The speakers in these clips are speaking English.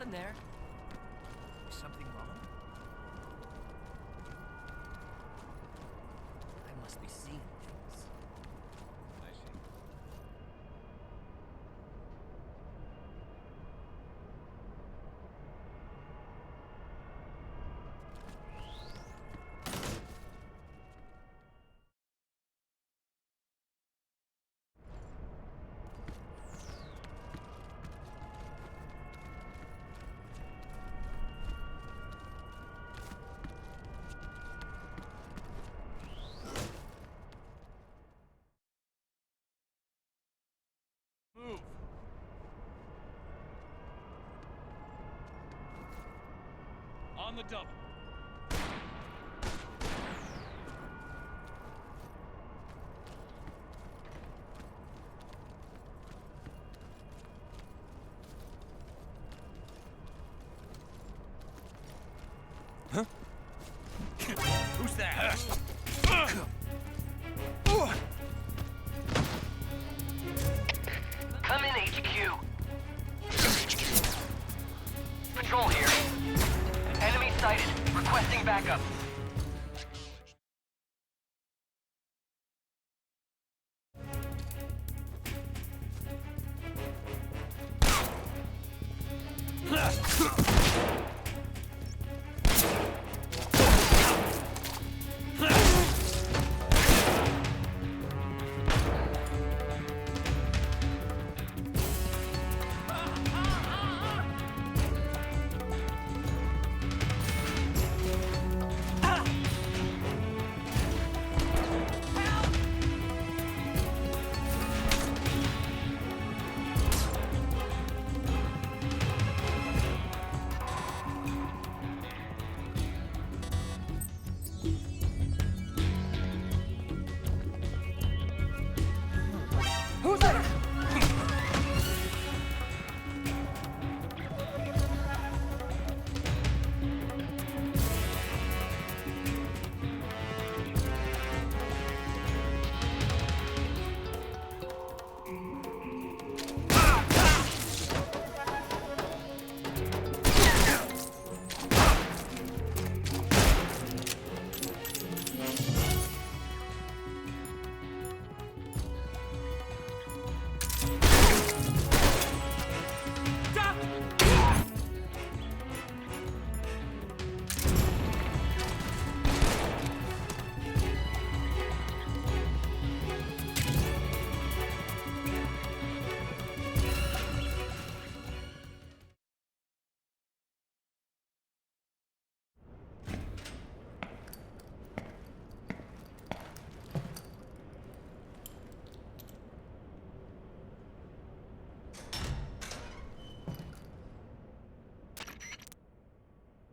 Something there. Is something wrong? I must be seeing things. I see. Move! On the double. Huh? Who's that? Come in, HQ. Patrol here. Enemy sighted. Requesting backup.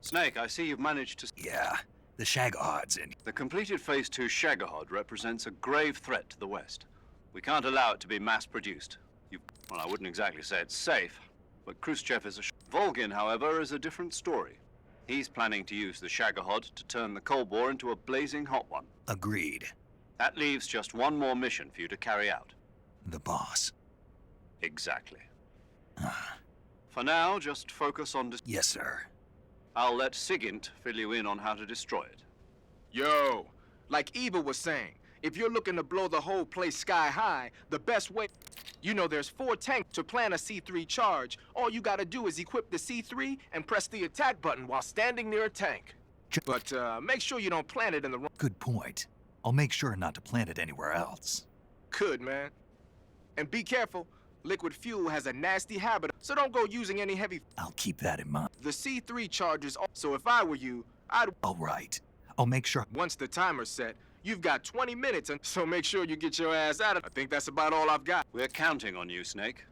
Snake, I see you've managed to... Yeah, the Shagohod's in. The completed Phase 2 Shagohod represents a grave threat to the West. We can't allow it to be mass-produced. Well, I wouldn't exactly say it's safe, but Khrushchev is a... Volgin, however, is a different story. He's planning to use the Shagohod to turn the Cold War into a blazing hot one. Agreed. That leaves just one more mission for you to carry out. The boss. Exactly. For now, just focus on... Yes, sir. I'll let Sigint fill you in on how to destroy it. Yo, like Eva was saying, if you're looking to blow the whole place sky high, the best way... You know there's 4 tanks to plan a C3 charge. All you gotta do is equip the C3 and press the attack button while standing near a tank. But make sure you don't plant it in the wrong... Good point. I'll make sure not to plant it anywhere else. Good, man. And be careful. Liquid fuel has a nasty habit, so don't go using any heavy... I'll keep that in mind. The C3 charges... So if I were you, I'd... All right. I'll make sure... Once the timer's set, you've got 20 minutes, and so make sure you get your ass out of... I think that's about all I've got. We're counting on you, Snake.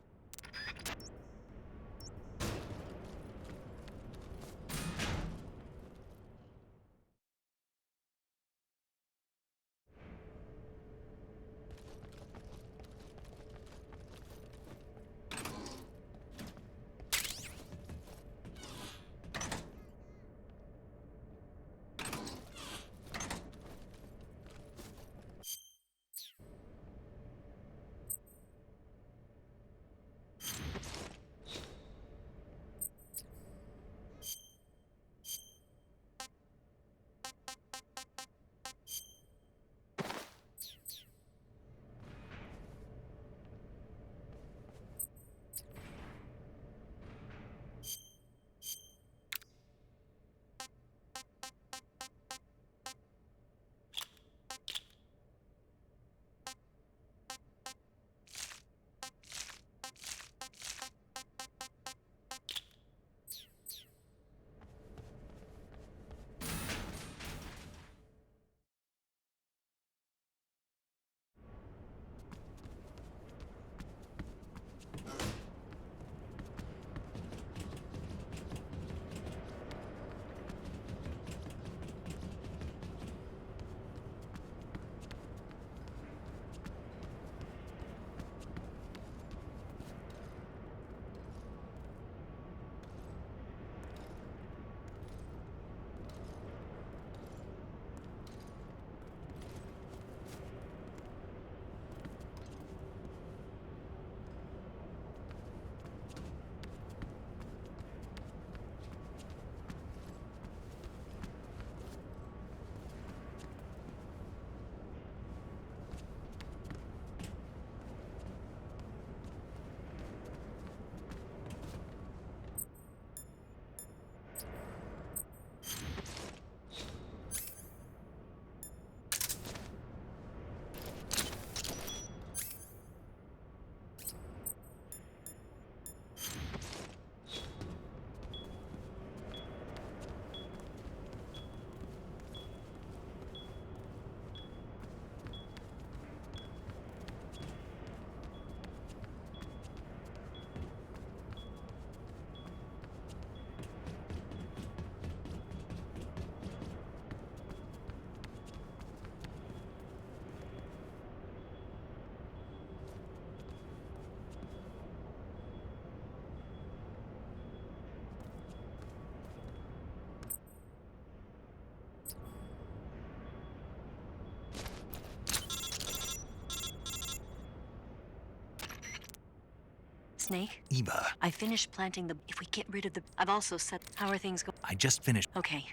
Snake, Eva, I finished planting the... If we get rid of the... I've also set... How are things going? I just finished. Okay.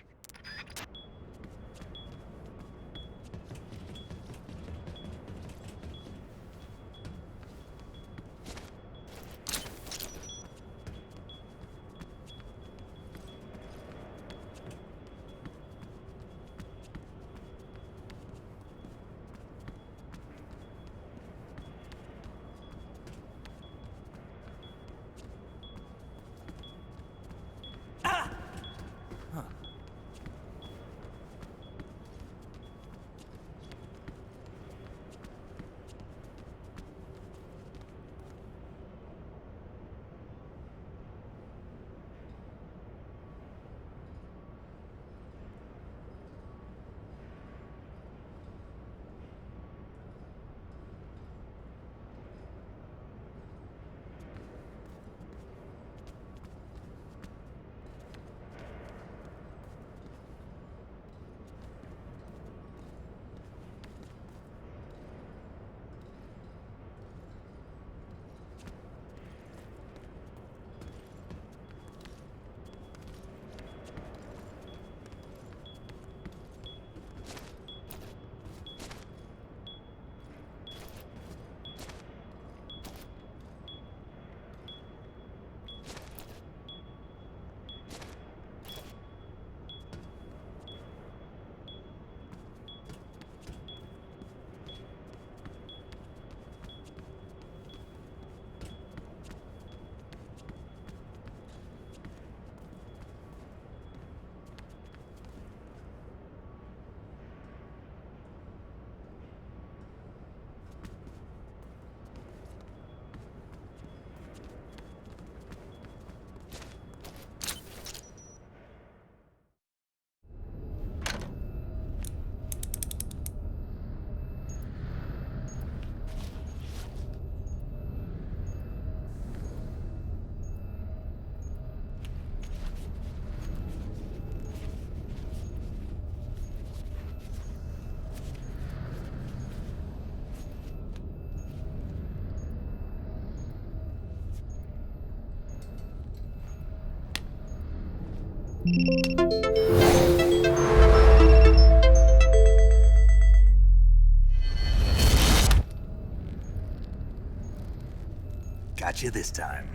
Got you this time.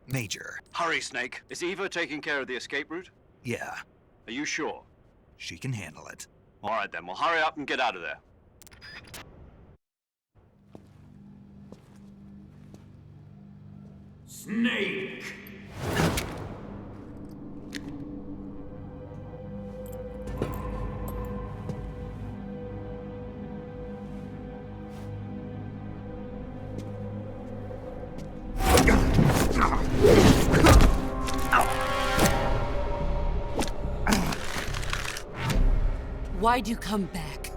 Major. Hurry, Snake. Is Eva taking care of the escape route? Yeah, Are you sure? she can handle it. All right, then. Well, hurry up and get out of there. Snake! Why'd you come back?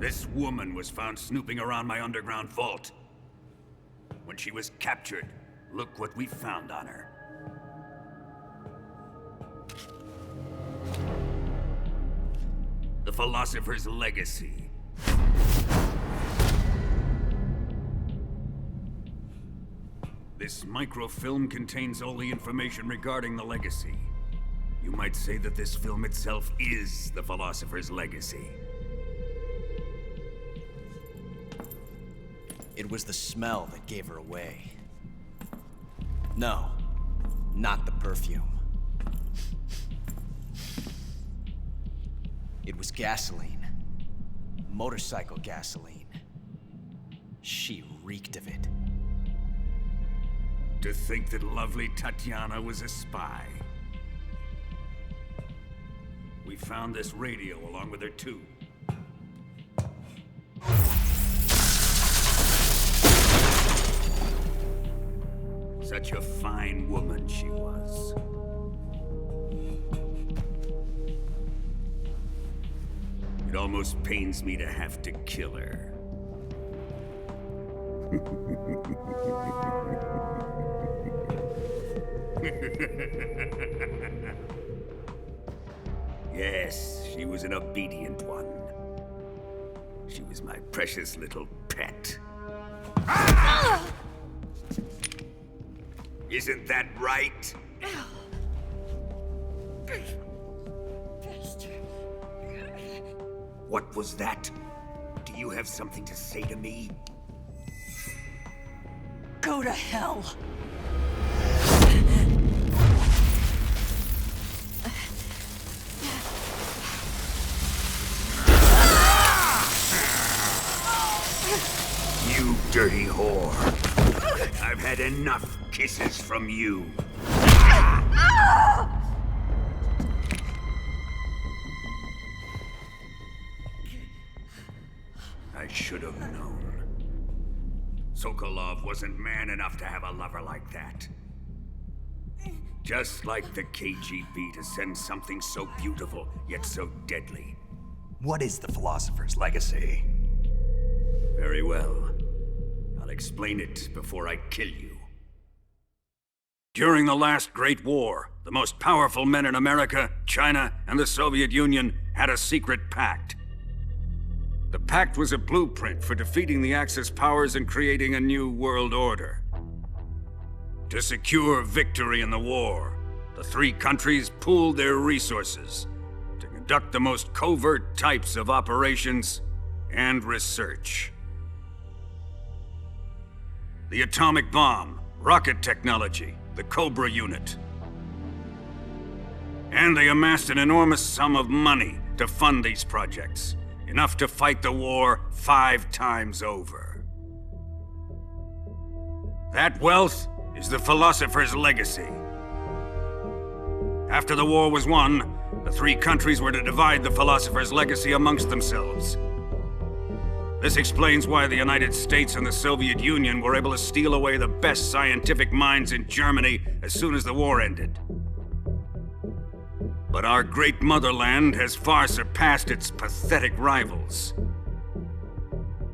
This woman was found snooping around my underground vault. When she was captured, look what we found on her. The philosopher's legacy. This microfilm contains all the information regarding the legacy. You might say that this film itself is the Philosopher's legacy. It was the smell that gave her away. No, not the perfume. It was gasoline. Motorcycle gasoline. She reeked of it. To think that lovely Tatiana was a spy. We found this radio along with her too. Such a fine woman she was. It almost pains me to have to kill her. Yes, she was an obedient one. She was my precious little pet. Isn't that right? What was that? Do you have something to say to me? Go to hell. You dirty whore. I've had enough kisses from you. I should have known. Sokolov wasn't man enough to have a lover like that. Just like the KGB to send something so beautiful, yet so deadly. What is the Philosopher's legacy? Very well. I'll explain it before I kill you. During the last Great War, the most powerful men in America, China, and the Soviet Union had a secret pact. The pact was a blueprint for defeating the Axis powers and creating a new world order. To secure victory in the war, the three countries pooled their resources to conduct the most covert types of operations and research. The atomic bomb, rocket technology, the Cobra unit. And they amassed an enormous sum of money to fund these projects, enough to fight the war 5 times over. That wealth is the Philosopher's legacy. After the war was won, the three countries were to divide the Philosopher's legacy amongst themselves. This explains why the United States and the Soviet Union were able to steal away the best scientific minds in Germany as soon as the war ended. But our great motherland has far surpassed its pathetic rivals.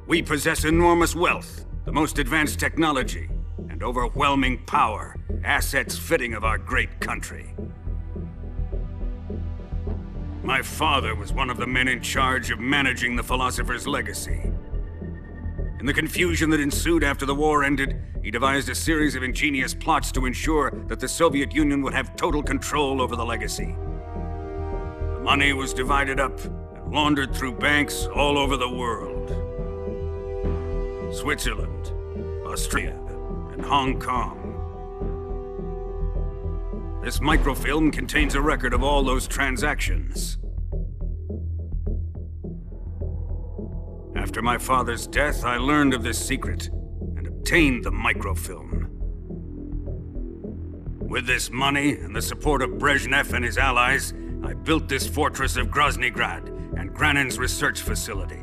We possess enormous wealth, the most advanced technology, and overwhelming power, assets fitting of our great country. My father was one of the men in charge of managing the Philosopher's legacy. In the confusion that ensued after the war ended, he devised a series of ingenious plots to ensure that the Soviet Union would have total control over the legacy. The money was divided up and laundered through banks all over the world. Switzerland, Austria, and Hong Kong. This microfilm contains a record of all those transactions. After my father's death, I learned of this secret and obtained the microfilm. With this money and the support of Brezhnev and his allies, I built this fortress of Groznygrad and Granin's research facility.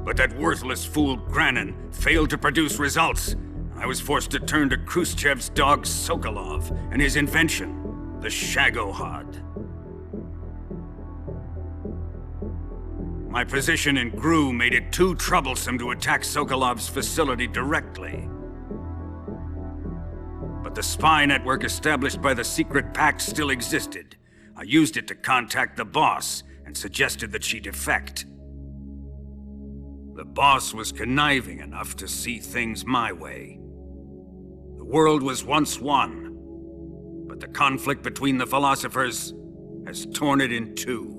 But that worthless fool Granin failed to produce results. I was forced to turn to Khrushchev's dog Sokolov and his invention, the Shagohod. My position in GRU made it too troublesome to attack Sokolov's facility directly. But the spy network established by the secret pact still existed. I used it to contact the boss and suggested that she defect. The boss was conniving enough to see things my way. The world was once one, but the conflict between the philosophers has torn it in two.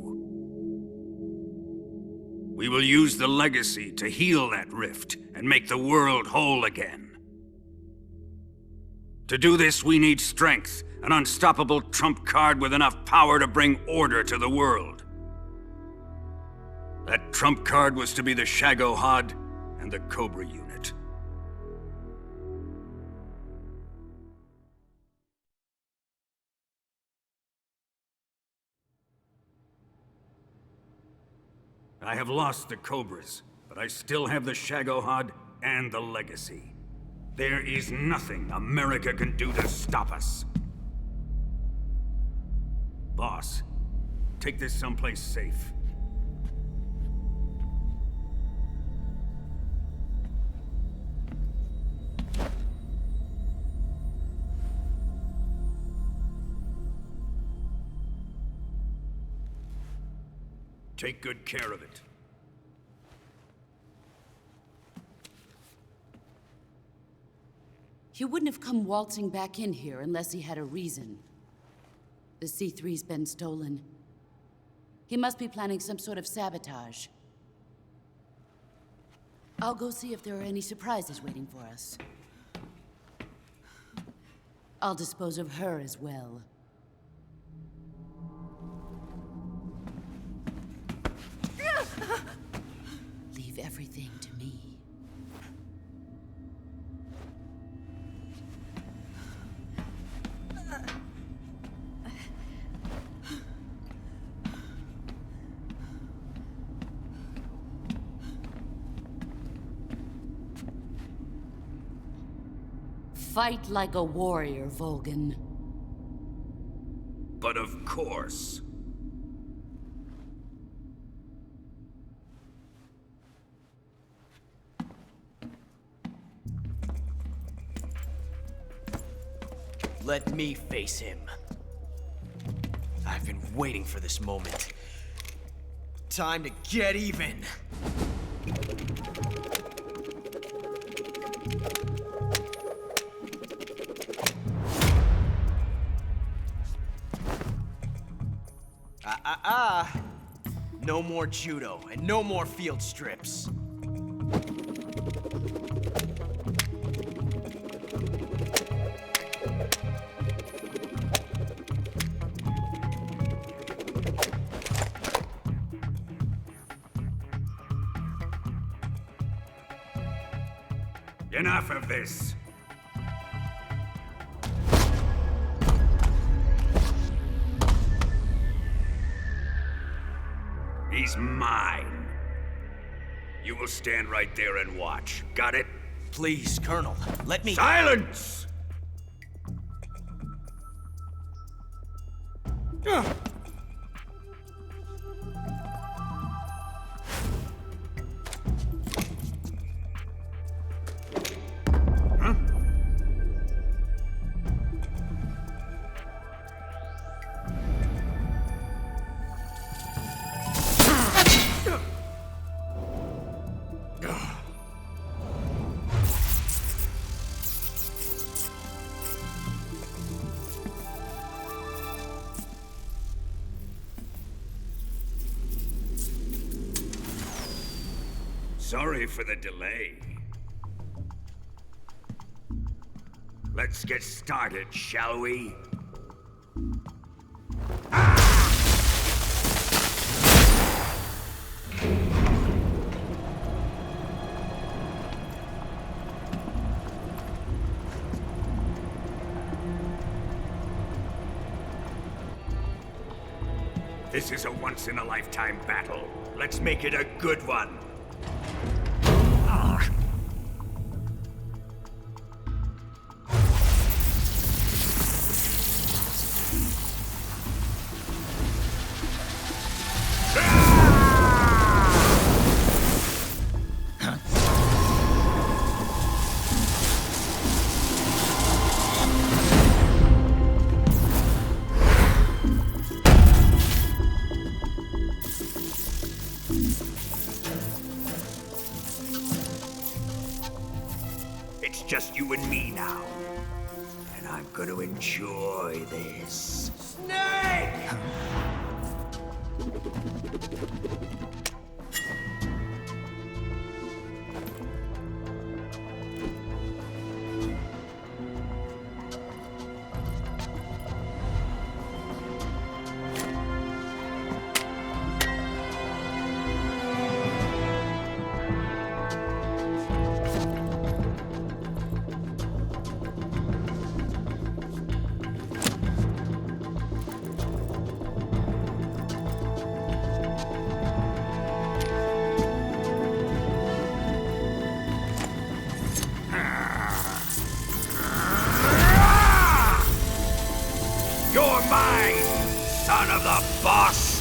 We will use the legacy to heal that rift and make the world whole again. To do this, we need strength, an unstoppable trump card with enough power to bring order to the world. That trump card was to be the Shagohod and the Cobra unit. I have lost the Cobras, but I still have the Shagohod and the legacy. There is nothing America can do to stop us. Boss, take this someplace safe. Take good care of it. He wouldn't have come waltzing back in here unless he had a reason. The C3's been stolen. He must be planning some sort of sabotage. I'll go see if there are any surprises waiting for us. I'll dispose of her as well. Leave everything to me. Fight like a warrior, Volgan. But of course. Let me face him. I've been waiting for this moment. Time to get even. No more judo, and no more field strips. Enough of this. He's mine. You will stand right there and watch. Got it? Please, Colonel, let me— Silence! Sorry for the delay. Let's get started, shall we? This is a once-in-a-lifetime battle. Let's make it a good one. I'm gonna enjoy this. Snake! You're mine, son of the boss!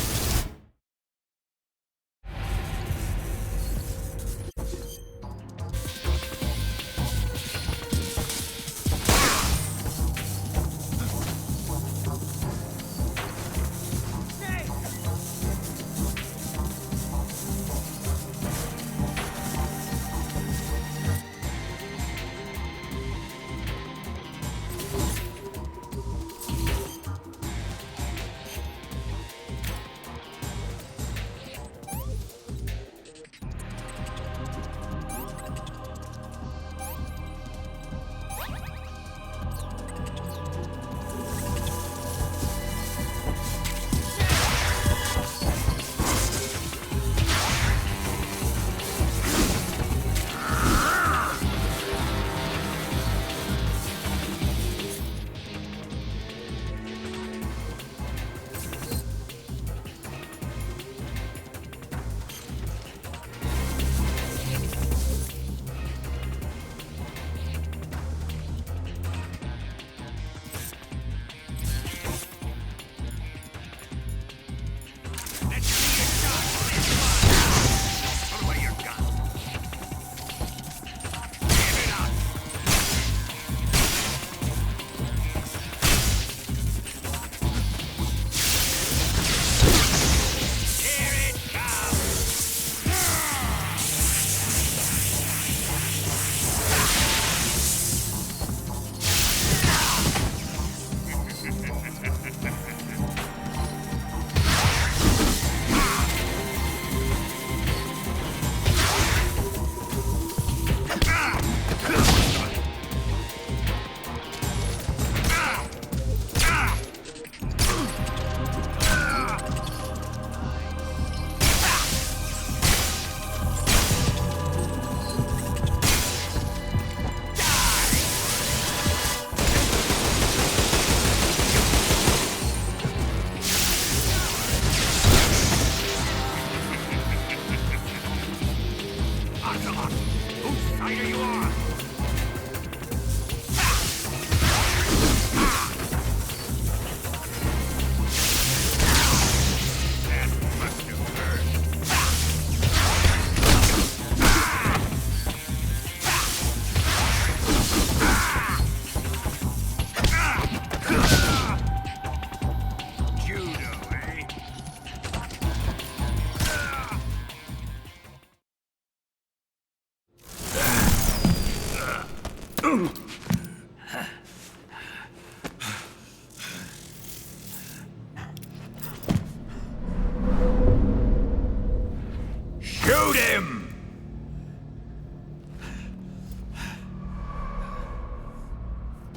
Shoot him!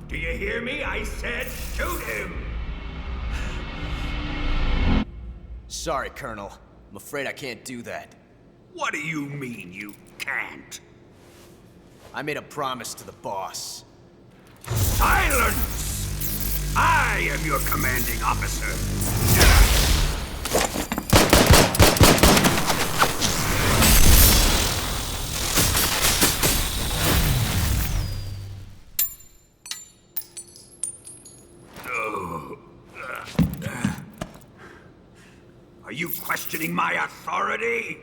Do you hear me? I said shoot him! Sorry, Colonel. I'm afraid I can't do that. What do you mean you can't? I made a promise to the boss. Silence! I am your commanding officer. Are you questioning my authority?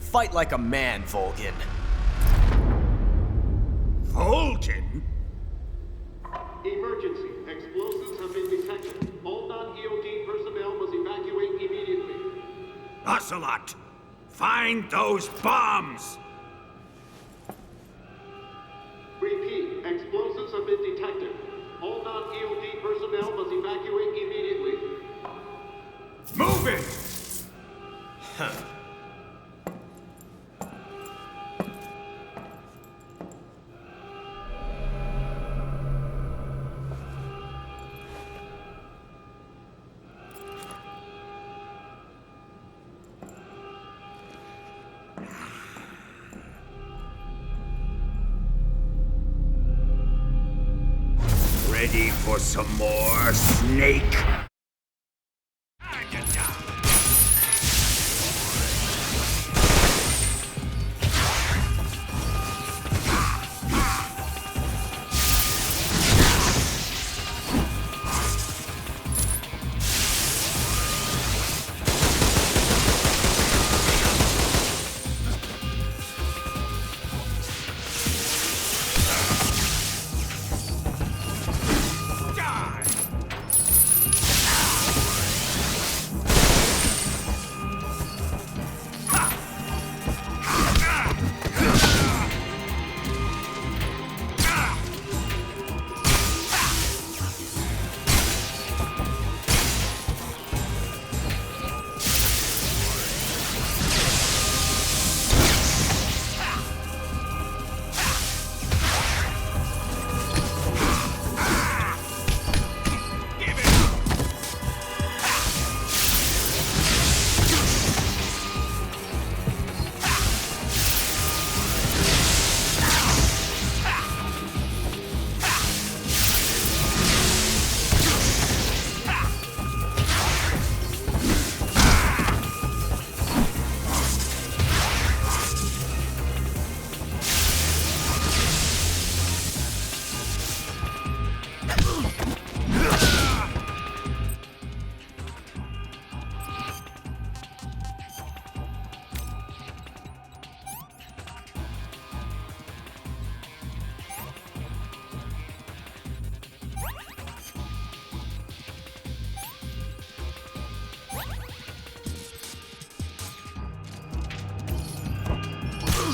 Fight like a man, Volgin. Vulcan? Emergency. Explosives have been detected. All non-EOD personnel must evacuate immediately. Ocelot! Find those bombs! Repeat. Explosives have been detected. All non-EOD personnel must evacuate immediately. Move it! Ready for some more, Snake?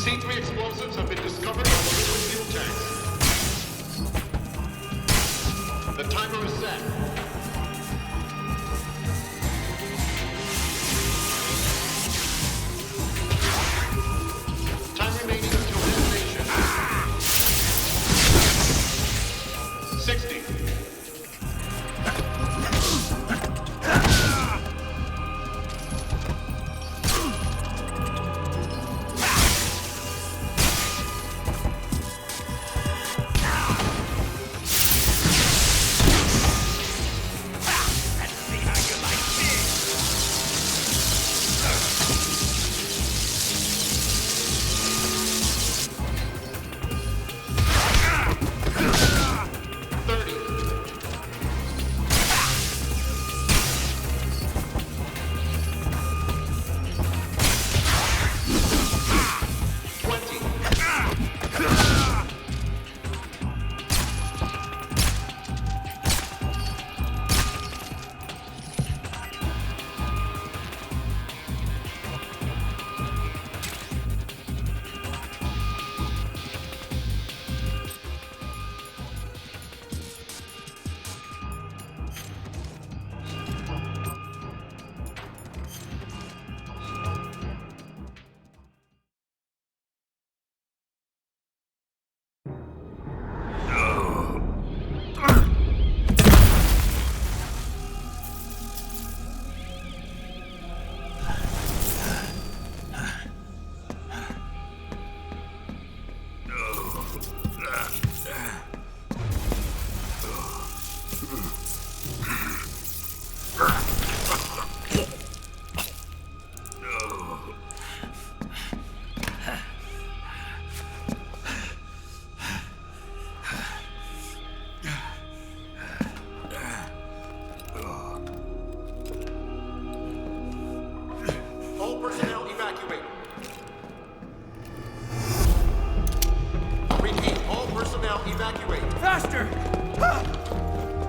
C3 explosives have been discovered on the liquid fuel tanks. The timer is set. Time remaining until detonation. 60. 30.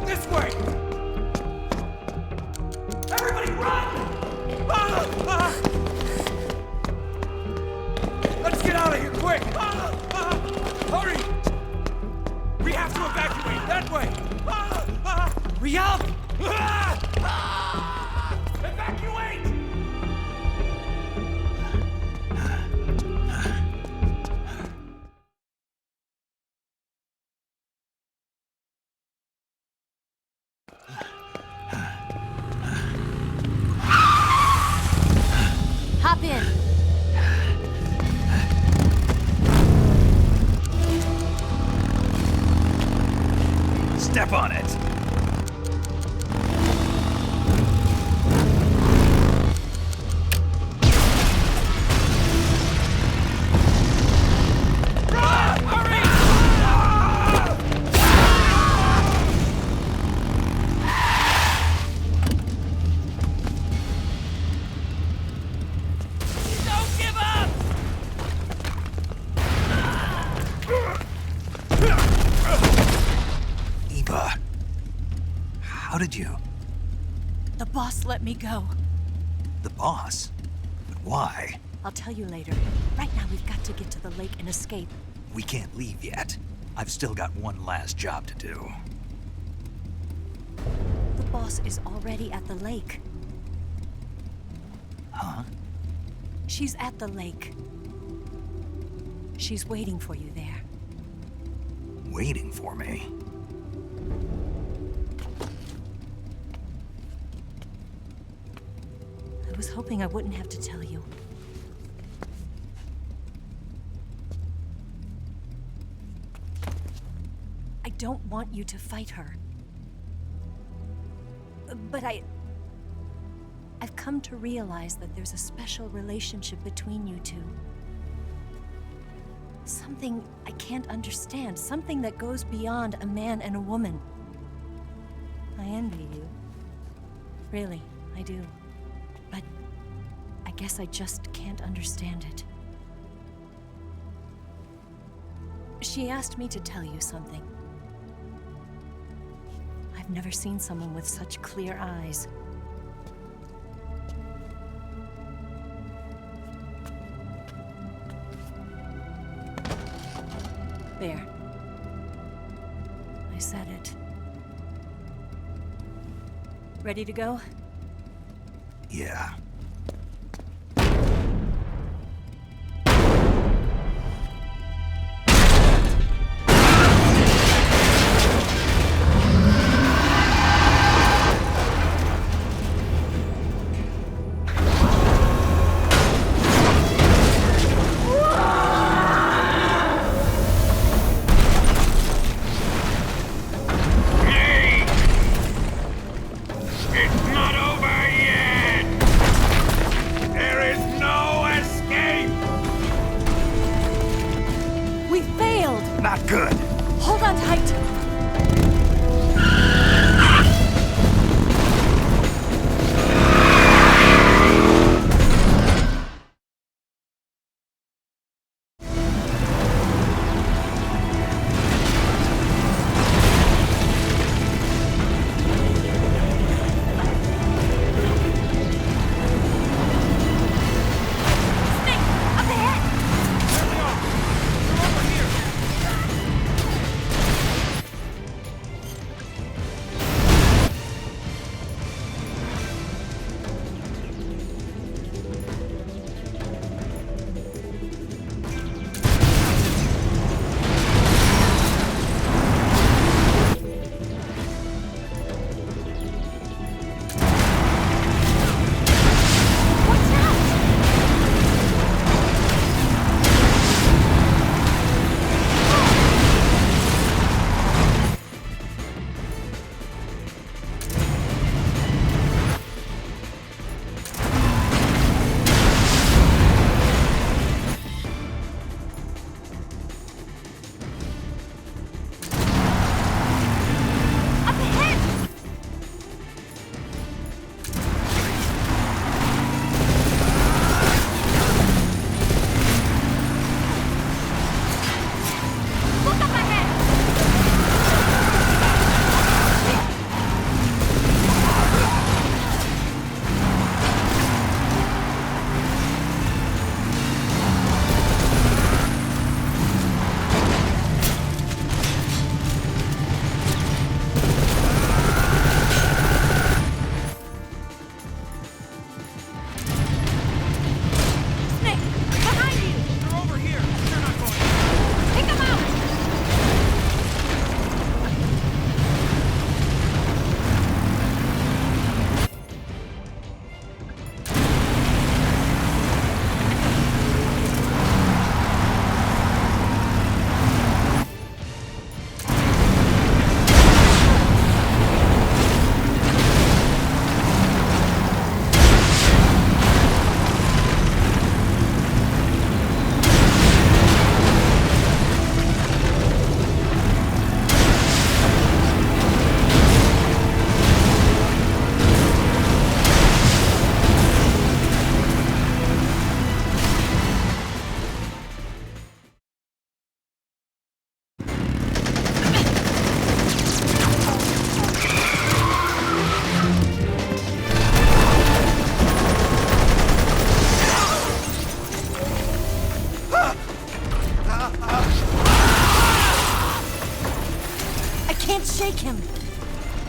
This way! Everybody run! Let's get out of here, quick! Hurry! We have to evacuate that way! Hurry up! Evacuate! Hop in. Step on it. How did you? The boss let me go. The boss? But why? I'll tell you later. Right now, we've got to get to the lake and escape. We can't leave yet. I've still got one last job to do. The boss is already at the lake. Huh? She's at the lake. She's waiting for you there. Waiting for me? I was hoping I wouldn't have to tell you. I don't want you to fight her. But I've come to realize that there's a special relationship between you two. Something I can't understand. Something that goes beyond a man and a woman. I envy you. Really, I do. But I guess I just can't understand it. She asked me to tell you something. I've never seen someone with such clear eyes. There. I said it. Ready to go? Yeah. It's not over yet! take him.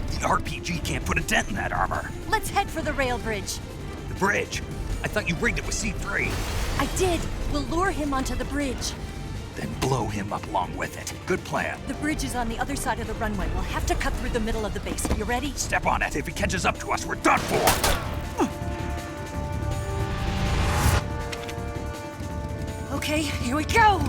The RPG can't put a dent in that armor. Let's head for the rail bridge. The bridge? I thought you rigged it with C3. I did. We'll lure him onto the bridge. Then blow him up along with it. Good plan. The bridge is on the other side of the runway. We'll have to cut through the middle of the base. You ready? Step on it. If he catches up to us, we're done for. Okay, here we go!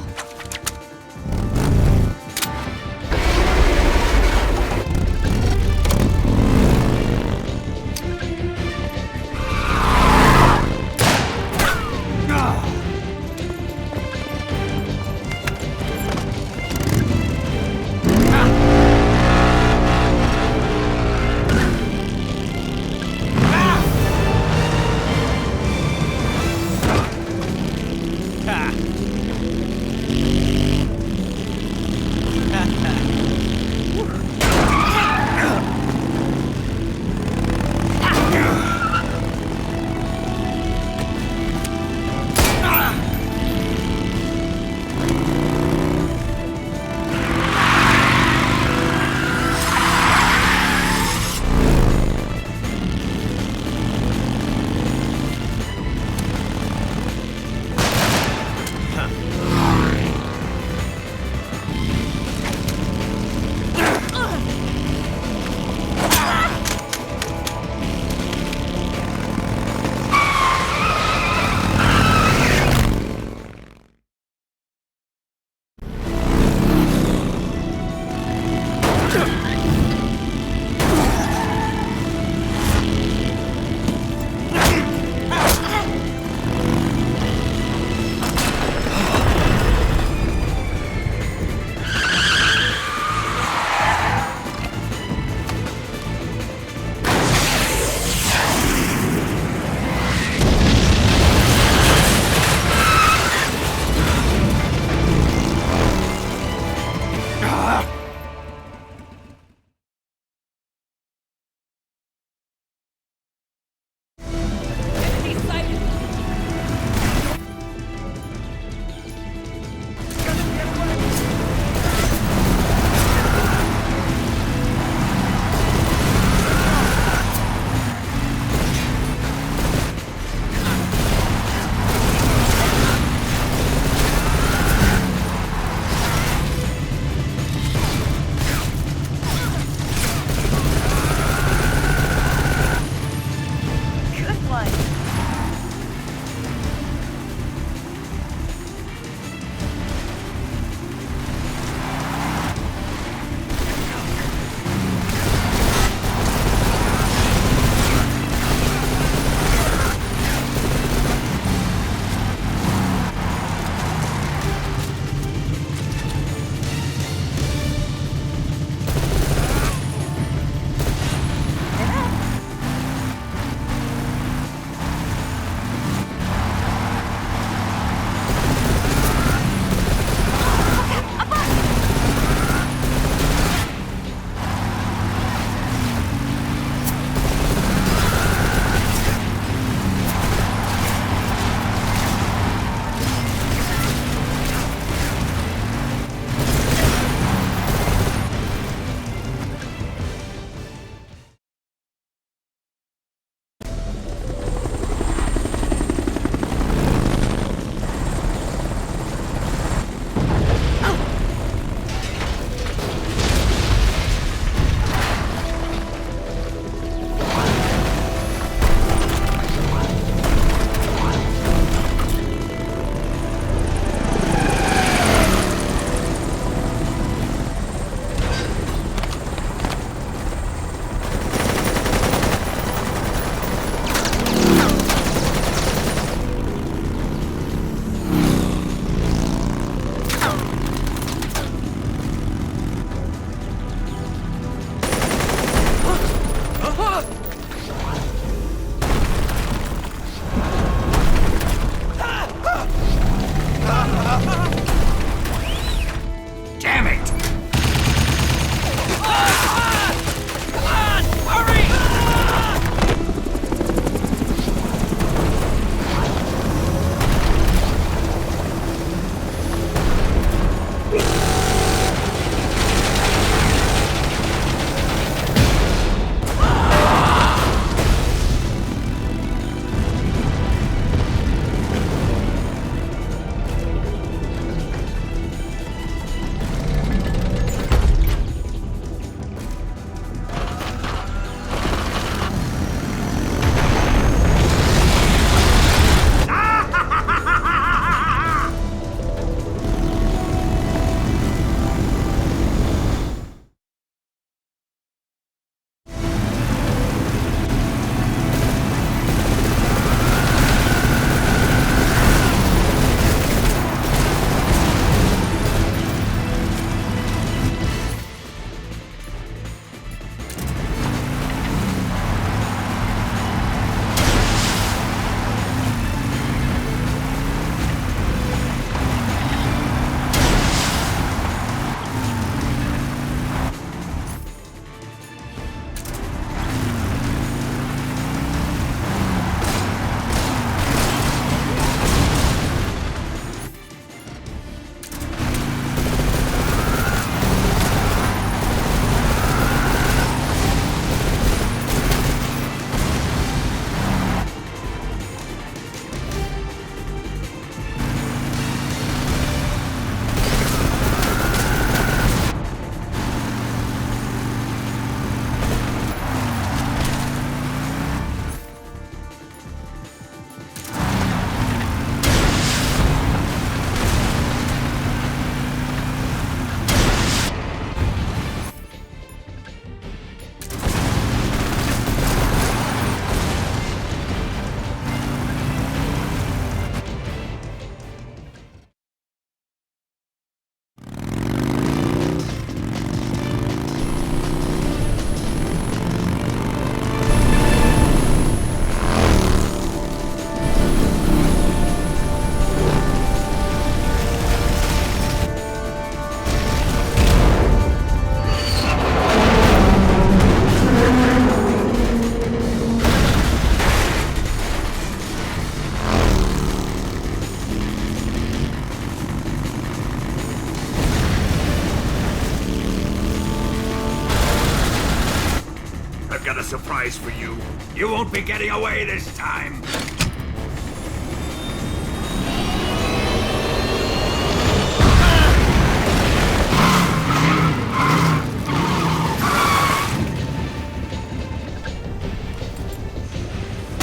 I've got a surprise for you. You won't be getting away this time.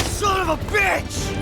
Son of a bitch!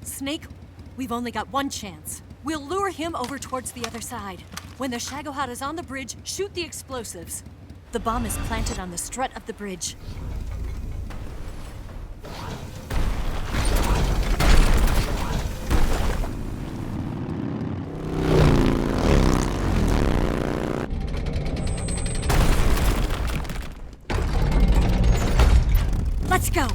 Snake, we've only got one chance. We'll lure him over towards the other side. When the Shagohod is on the bridge, shoot the explosives. The bomb is planted on the strut of the bridge. Let's go!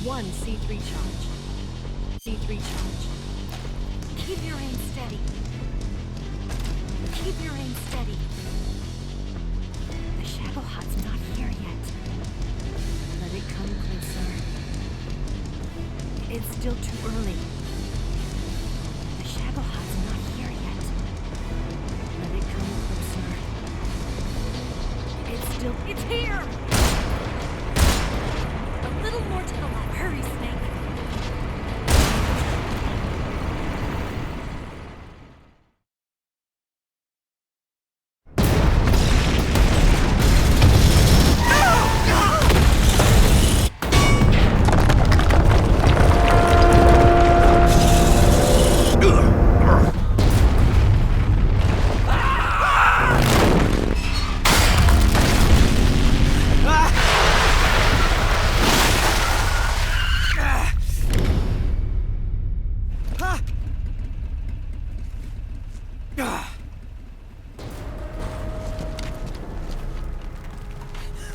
One C3 charge. C3 charge. Keep your aim steady. Keep your aim steady. The Shagohod's not here yet. Let it come closer. It's still too early. The Shagohod's not here yet. Let it come closer. It's here! A little more to the left. Hurry, Snake.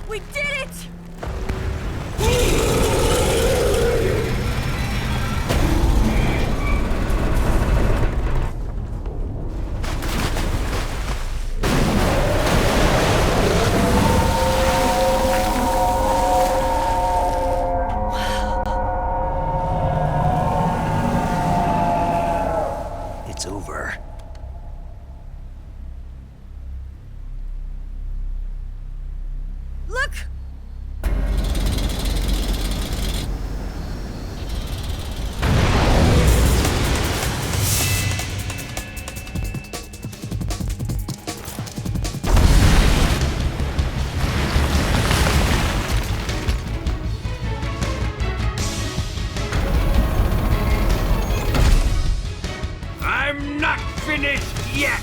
We did it! It's over. Look! I'm not finished yet!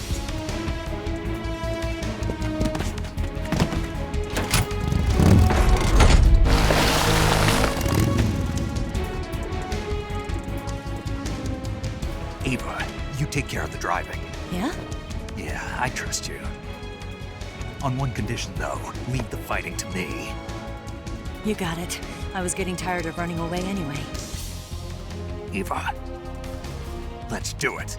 Ava, you take care of the driving. Yeah? Yeah, I trust you. On one condition, though, leave the fighting to me. You got it. I was getting tired of running away anyway. Ava, let's do it.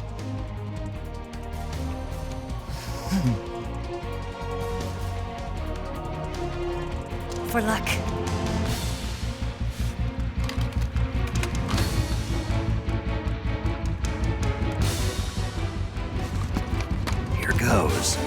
For luck. Here goes.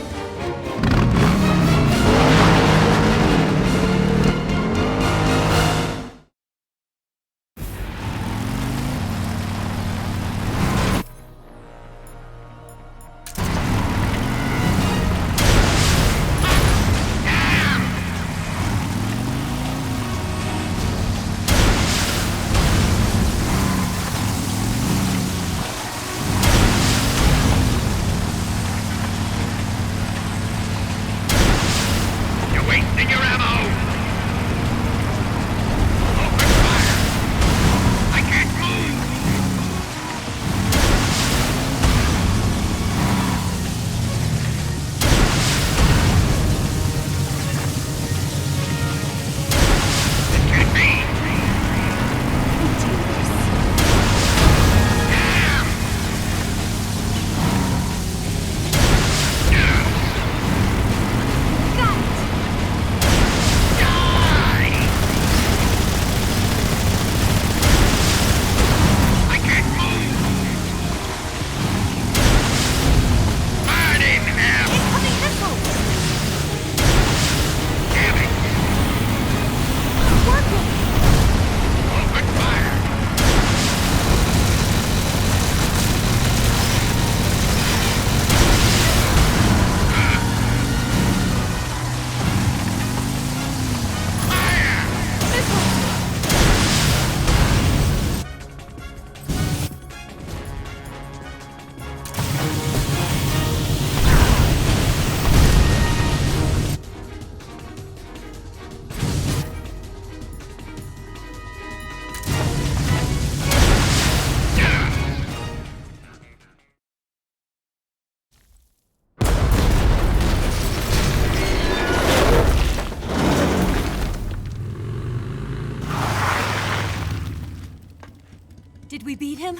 Did we beat him?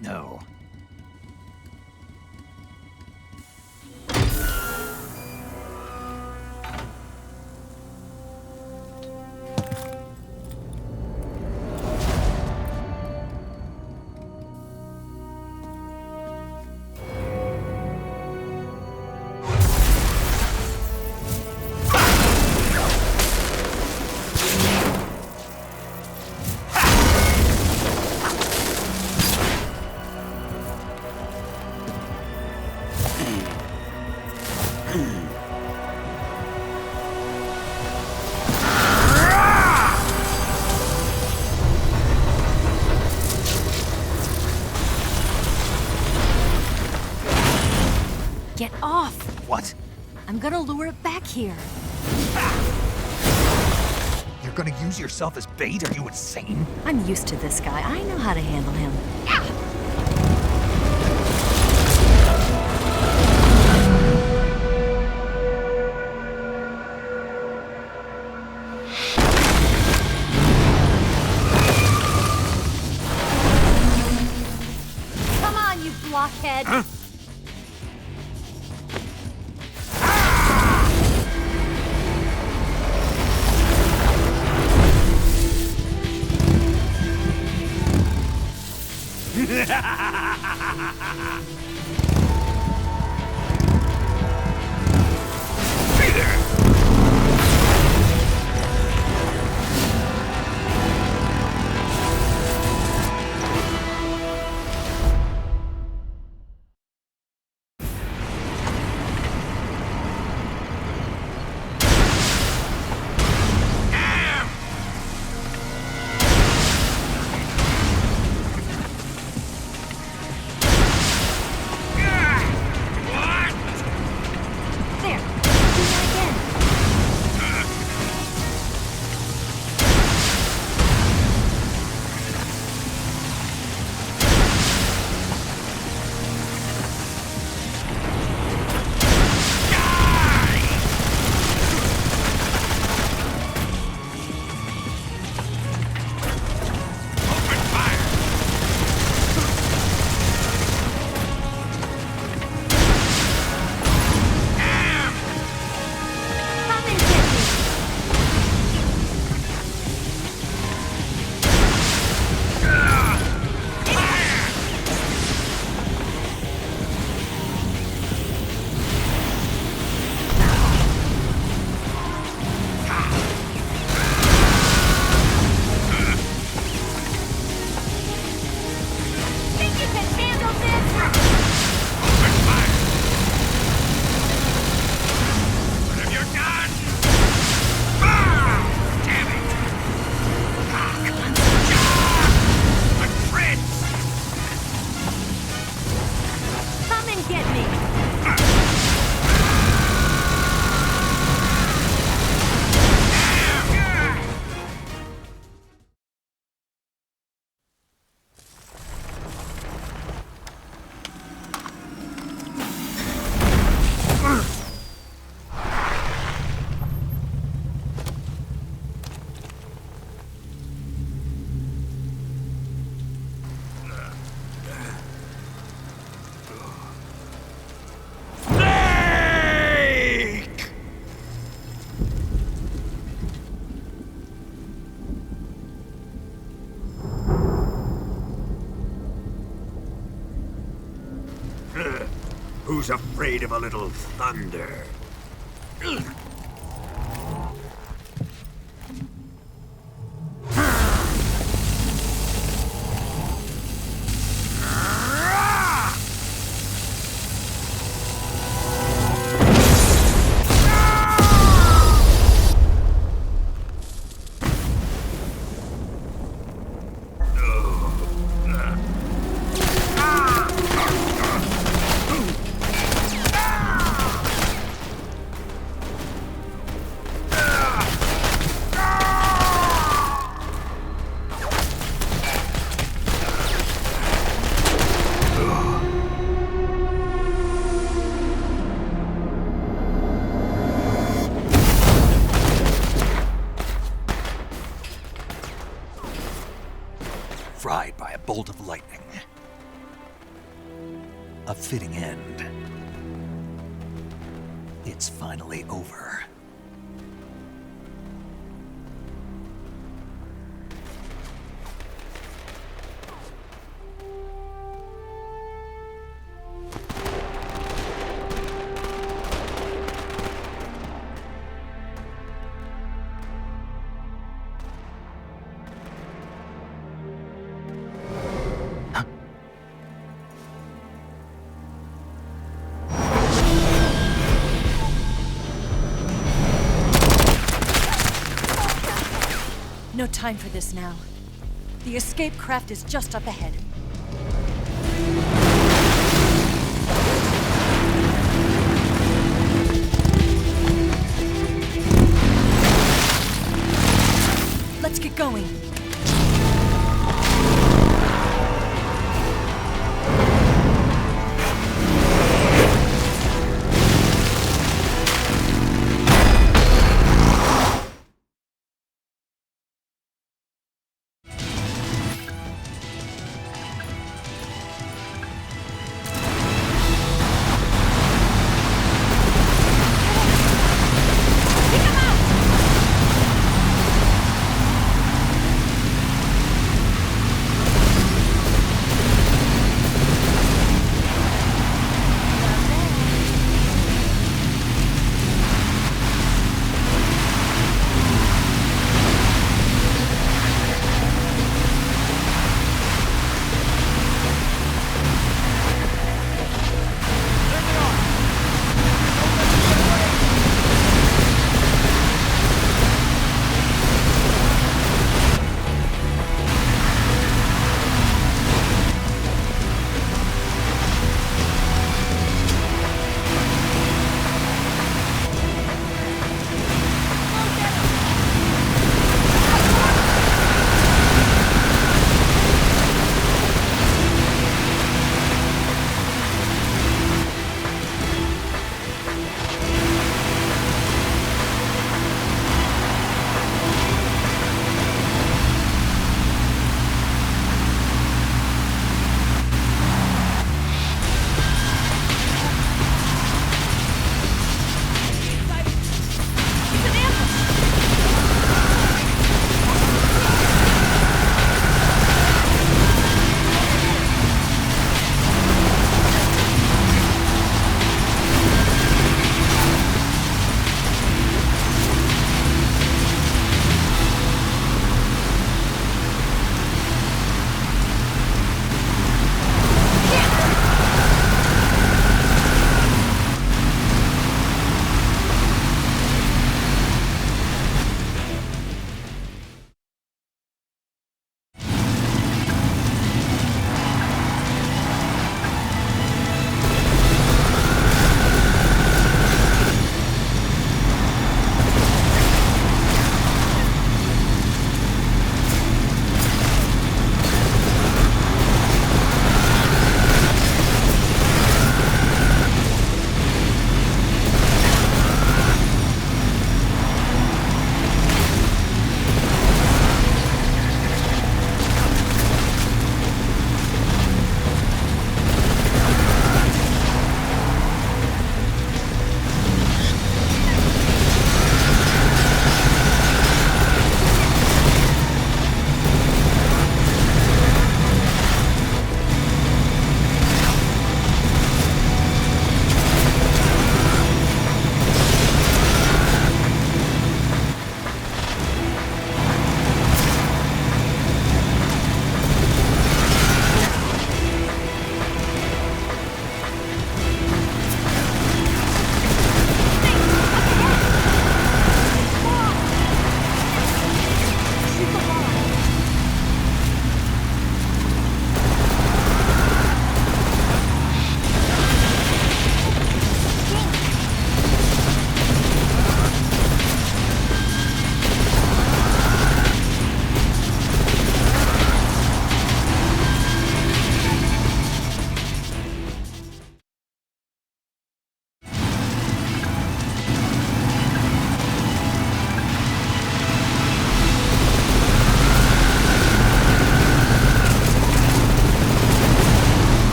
No. Get off! What? I'm gonna lure it back here. You're gonna use yourself as bait? Are you insane? I'm used to this guy. I know how to handle him. Who's afraid of a little thunder? Fried by a bolt of lightning. A fitting end. It's finally over. No time for this now. The escape craft is just up ahead. Let's get going.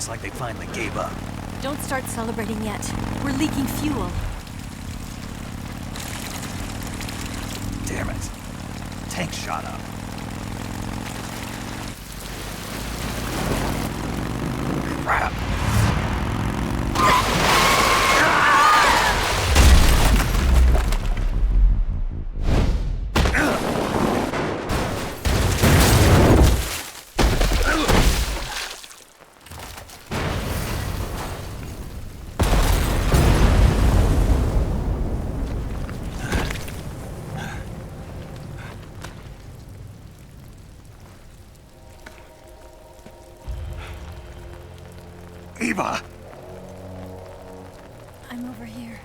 Looks like they finally gave up. Don't start celebrating yet. We're leaking fuel. Damn it. Tank shot up. Crap. Eva! I'm over here.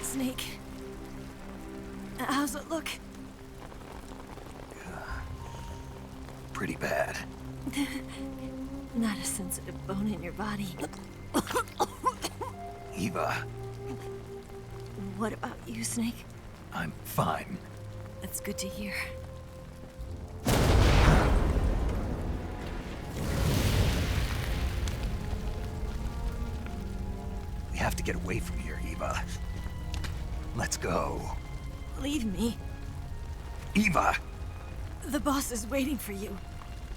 Snake. How's it look? Pretty bad. Not a sensitive bone in your body. Eva, What about you, Snake? I'm fine. That's good to hear. We have to get away from here, Eva. Let's go. Leave me. Eva! The boss is waiting for you.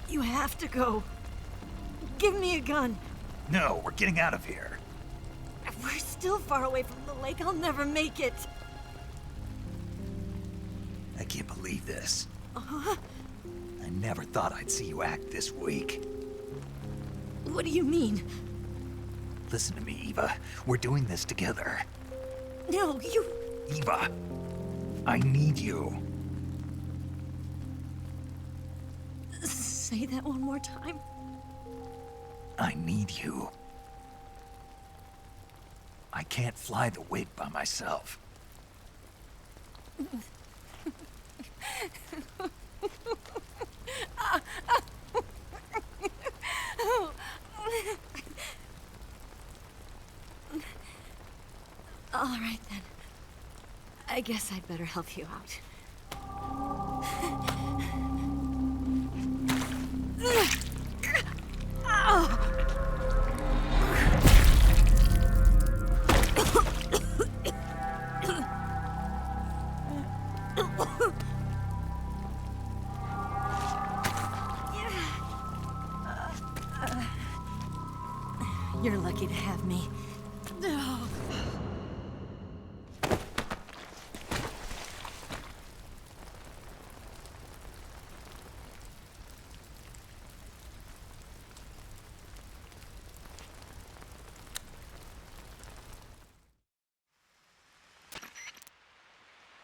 You have to go. Give me a gun. No, we're getting out of here. We're still far away from the lake. I'll never make it. I can't believe this. I never thought I'd see you act this weak. What do you mean? Listen to me, Eva. We're doing this together. No, you... Eva, I need you. Say that one more time. I need you. I can't fly the wig by myself. All right, then. I guess I'd better help you out. You're lucky to have me.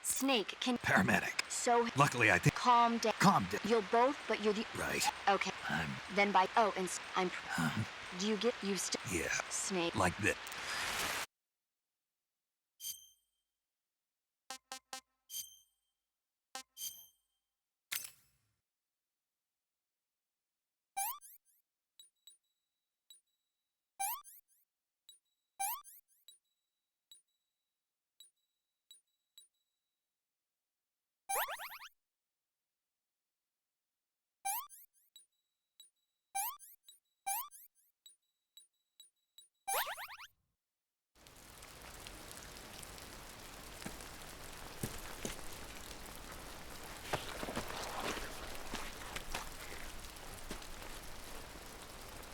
Snake, can... Paramedic. So... Luckily, I think... Calm down. Calm down. You'll both, but you're the... Right. Okay. Then by... Oh, and I'm... Do you get used to... Yeah. Snake. Like this.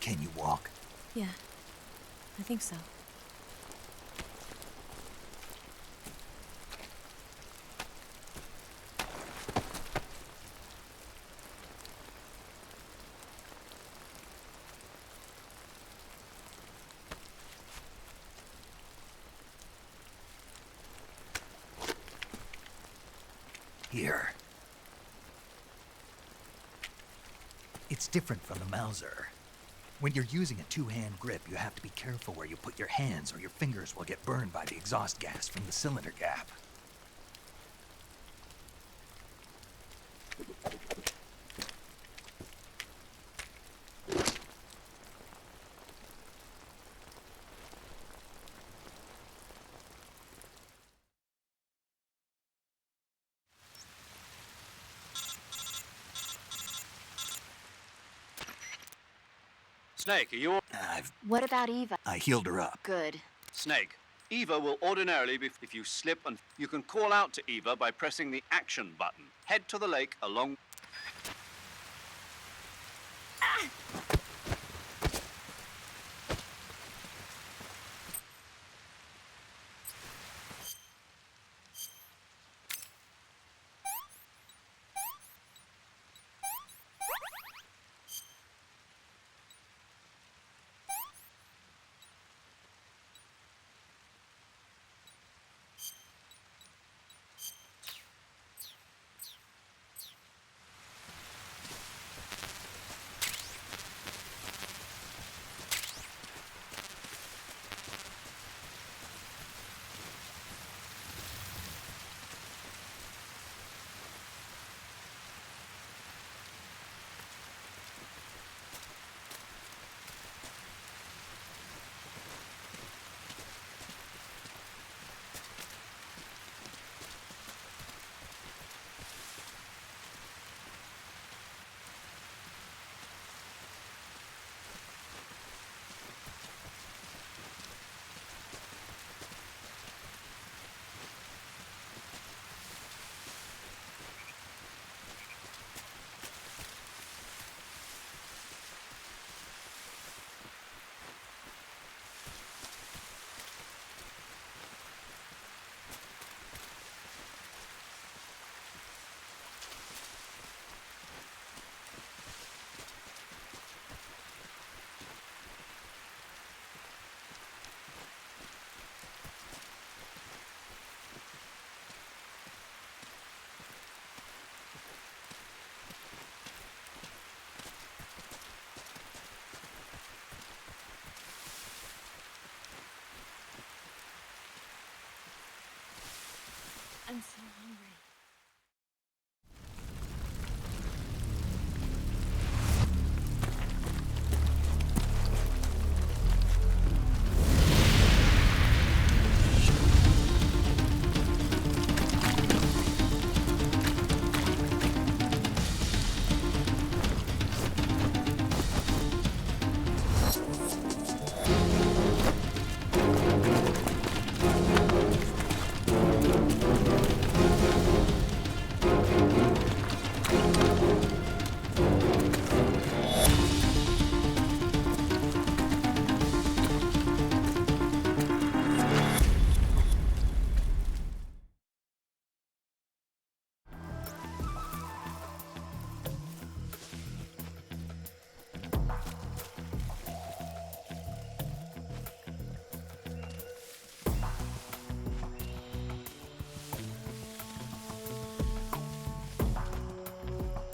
Can you walk? Yeah, I think so. Here. It's different from the Mauser. When you're using a two-hand grip, you have to be careful where you put your hands or your fingers will get burned by the exhaust gas from the cylinder gap. Snake, are you all... What about Eva? I healed her up. Good. Snake, Eva will ordinarily be... If you slip and... You can call out to Eva by pressing the action button. Head to the lake along... I'm so hungry.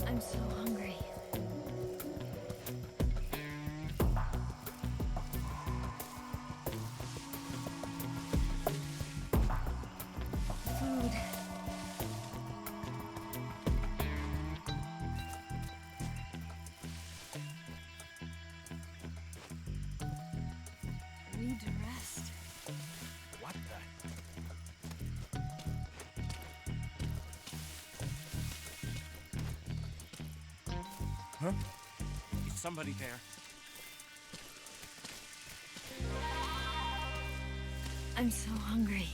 I'm so hungry. Food. I need to rest. What the? Huh? Is somebody there? I'm so hungry.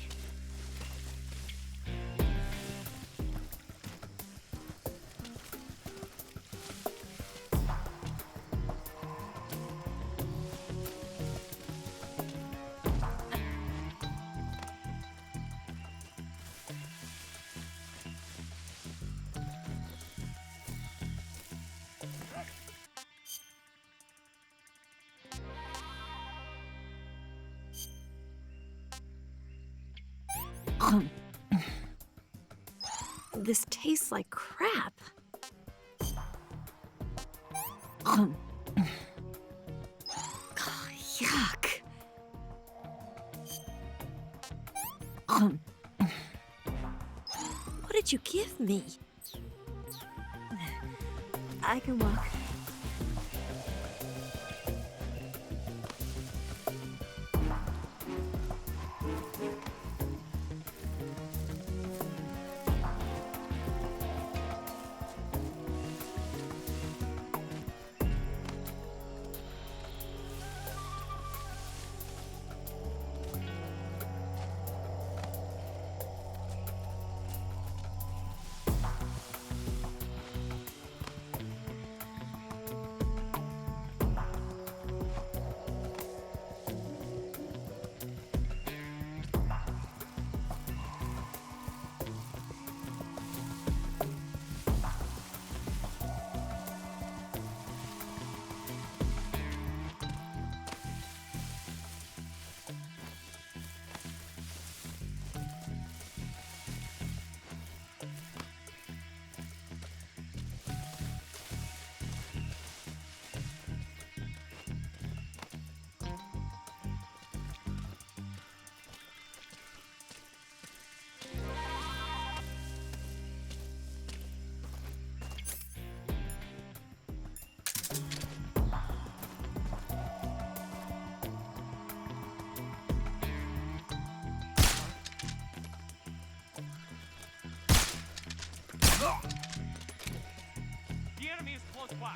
This tastes like crap. with me. I can walk. The enemy is close by.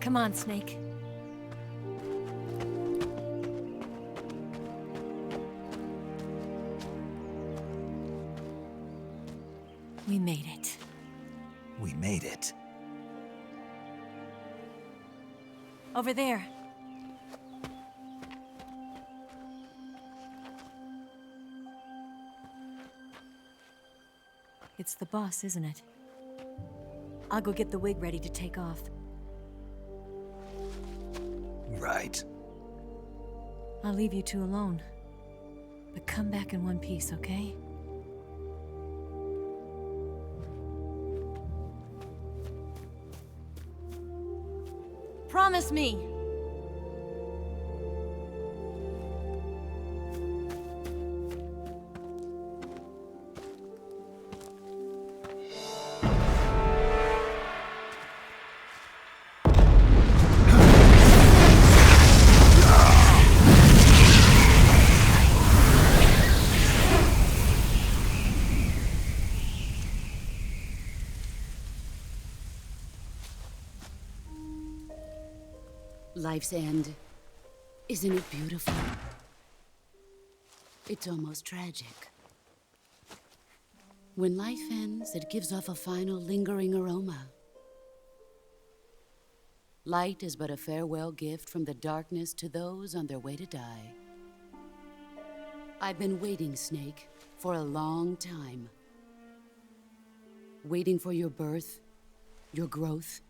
Come on, Snake. We made it. We made it. Over there. It's the boss, isn't it? I'll go get the wig ready to take off. Right. I'll leave you two alone. But come back in one piece, okay? Promise me! Life's end. Isn't it beautiful? It's almost tragic. When life ends, it gives off a final lingering aroma. Light is but a farewell gift from the darkness to those on their way to die. I've been waiting, Snake, for a long time. Waiting for your birth, your growth,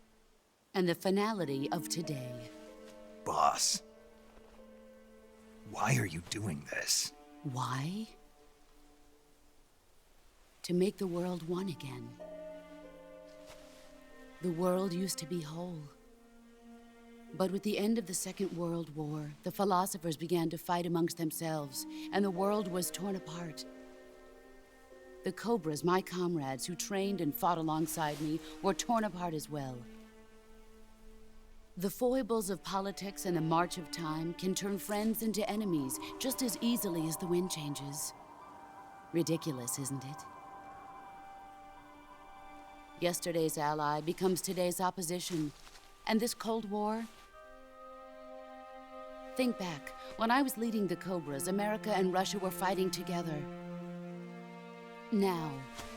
and the finality of today. Boss. Why are you doing this? Why? To make the world one again. The world used to be whole. But with the end of the Second World War, the philosophers began to fight amongst themselves, and the world was torn apart. The Cobras, my comrades who trained and fought alongside me, were torn apart as well. The foibles of politics and the march of time can turn friends into enemies just as easily as the wind changes. Ridiculous, isn't it? Yesterday's ally becomes today's opposition. And this Cold War? Think back. When I was leading the Cobras, America and Russia were fighting together. Now,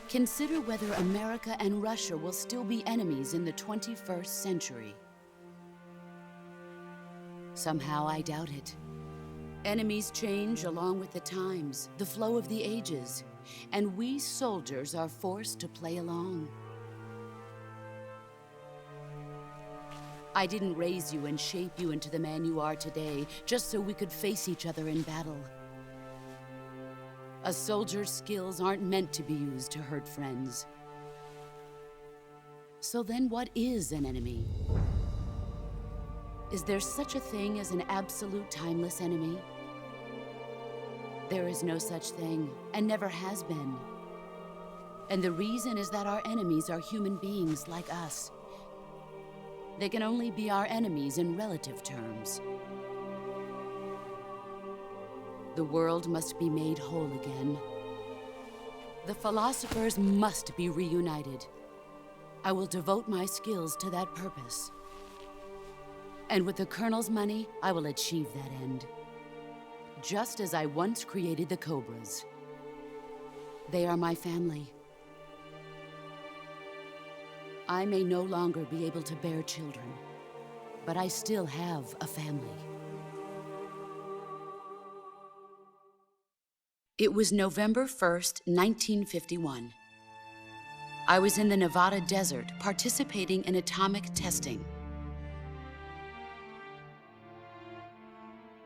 consider whether America and Russia will still be enemies in the 21st century. Somehow I doubt it. Enemies change along with the times, the flow of the ages, and we soldiers are forced to play along. I didn't raise you and shape you into the man you are today just so we could face each other in battle. A soldier's skills aren't meant to be used to hurt friends. So then what is an enemy? Is there such a thing as an absolute timeless enemy? There is no such thing, and never has been. And the reason is that our enemies are human beings like us. They can only be our enemies in relative terms. The world must be made whole again. The philosophers must be reunited. I will devote my skills to that purpose. And with the Colonel's money, I will achieve that end. Just as I once created the Cobras. They are my family. I may no longer be able to bear children, but I still have a family. It was November 1st, 1951. I was in the Nevada desert participating in atomic testing.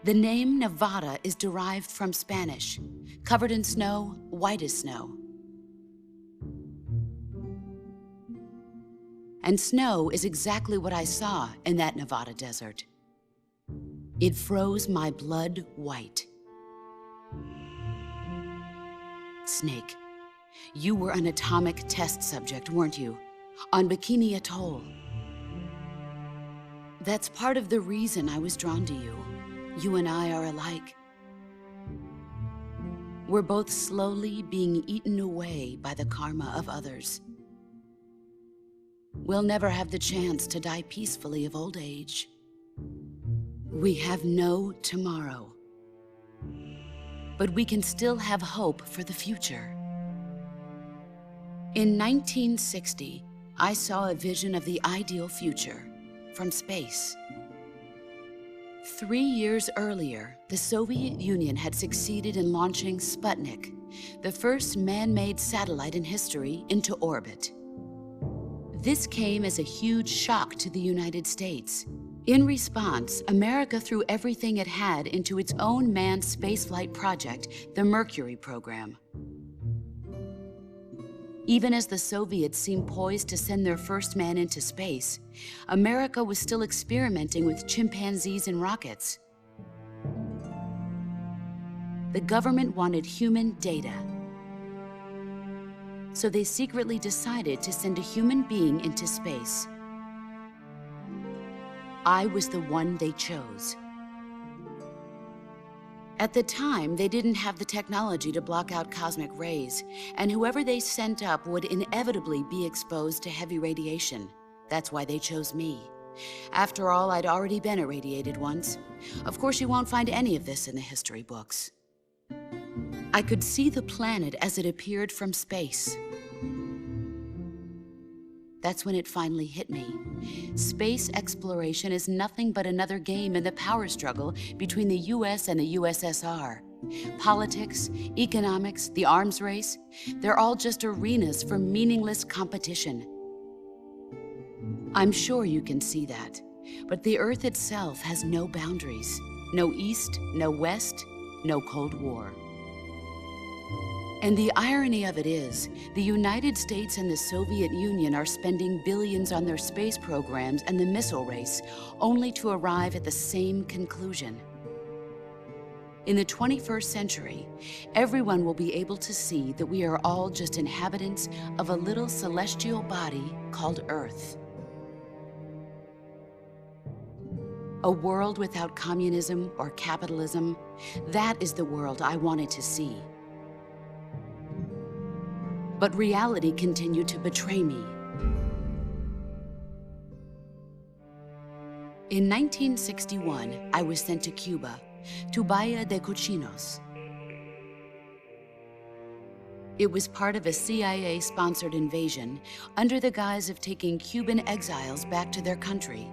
The name Nevada is derived from Spanish, covered in snow, white as snow. And snow is exactly what I saw in that Nevada desert. It froze my blood white. Snake, you were an atomic test subject, weren't you? On Bikini Atoll. That's part of the reason I was drawn to you. You and I are alike. We're both slowly being eaten away by the karma of others. We'll never have the chance to die peacefully of old age. We have no tomorrow. But we can still have hope for the future. In 1960, I saw a vision of the ideal future from space. 3 years earlier, the Soviet Union had succeeded in launching Sputnik, the first man-made satellite in history, into orbit. This came as a huge shock to the United States. In response, America threw everything it had into its own manned spaceflight project, the Mercury program. Even as the Soviets seemed poised to send their first man into space, America was still experimenting with chimpanzees and rockets. The government wanted human data. So they secretly decided to send a human being into space. I was the one they chose. At the time, they didn't have the technology to block out cosmic rays, and whoever they sent up would inevitably be exposed to heavy radiation. That's why they chose me. After all, I'd already been irradiated once. Of course, you won't find any of this in the history books. I could see the planet as it appeared from space. That's when it finally hit me. Space exploration is nothing but another game in the power struggle between the US and the USSR. Politics, economics, the arms race, they're all just arenas for meaningless competition. I'm sure you can see that, but the Earth itself has no boundaries. No East, no West, no Cold War. And the irony of it is, the United States and the Soviet Union are spending billions on their space programs and the missile race, only to arrive at the same conclusion. In the 21st century, everyone will be able to see that we are all just inhabitants of a little celestial body called Earth. A world without communism or capitalism, that is the world I wanted to see. But reality continued to betray me. In 1961, I was sent to Cuba, to Bahia de Cochinos. It was part of a CIA-sponsored invasion under the guise of taking Cuban exiles back to their country.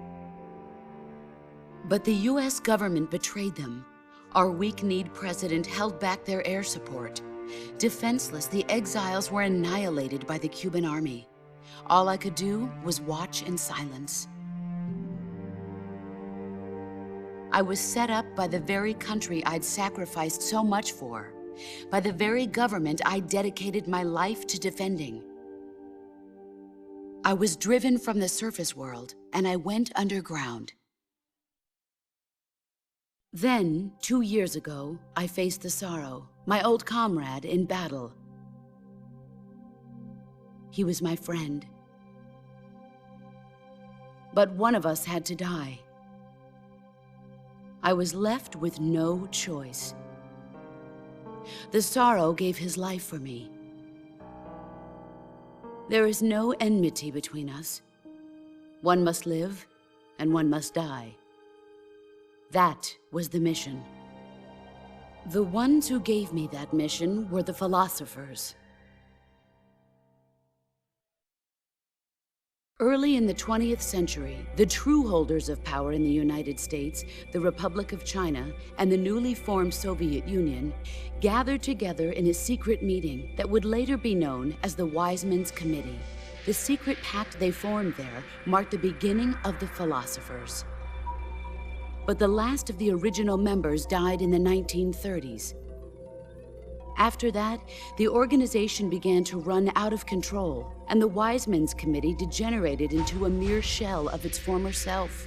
But the US government betrayed them. Our weak-kneed president held back their air support. Defenseless, the exiles were annihilated by the Cuban army. All I could do was watch in silence. I was set up by the very country I'd sacrificed so much for, by the very government I dedicated my life to defending. I was driven from the surface world, and I went underground. Then, 2 years ago, I faced the Sorrow, my old comrade in battle. He was my friend. But one of us had to die. I was left with no choice. The Sorrow gave his life for me. There is no enmity between us. One must live, and one must die. That was the mission. The ones who gave me that mission were the philosophers. Early in the 20th century, the true holders of power in the United States, the Republic of China, and the newly formed Soviet Union gathered together in a secret meeting that would later be known as the Wise Men's Committee. The secret pact they formed there marked the beginning of the philosophers. But the last of the original members died in the 1930s. After that, the organization began to run out of control, and the Wise Men's Committee degenerated into a mere shell of its former self.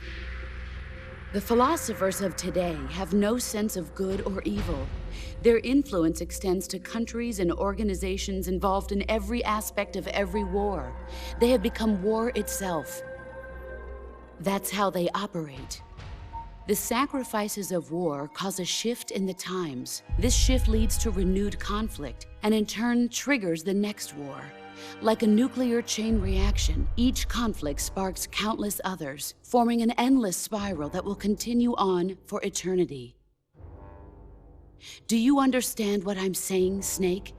The philosophers of today have no sense of good or evil. Their influence extends to countries and organizations involved in every aspect of every war. They have become war itself. That's how they operate. The sacrifices of war cause a shift in the times. This shift leads to renewed conflict, and in turn triggers the next war. Like a nuclear chain reaction, each conflict sparks countless others, forming an endless spiral that will continue on for eternity. Do you understand what I'm saying, Snake?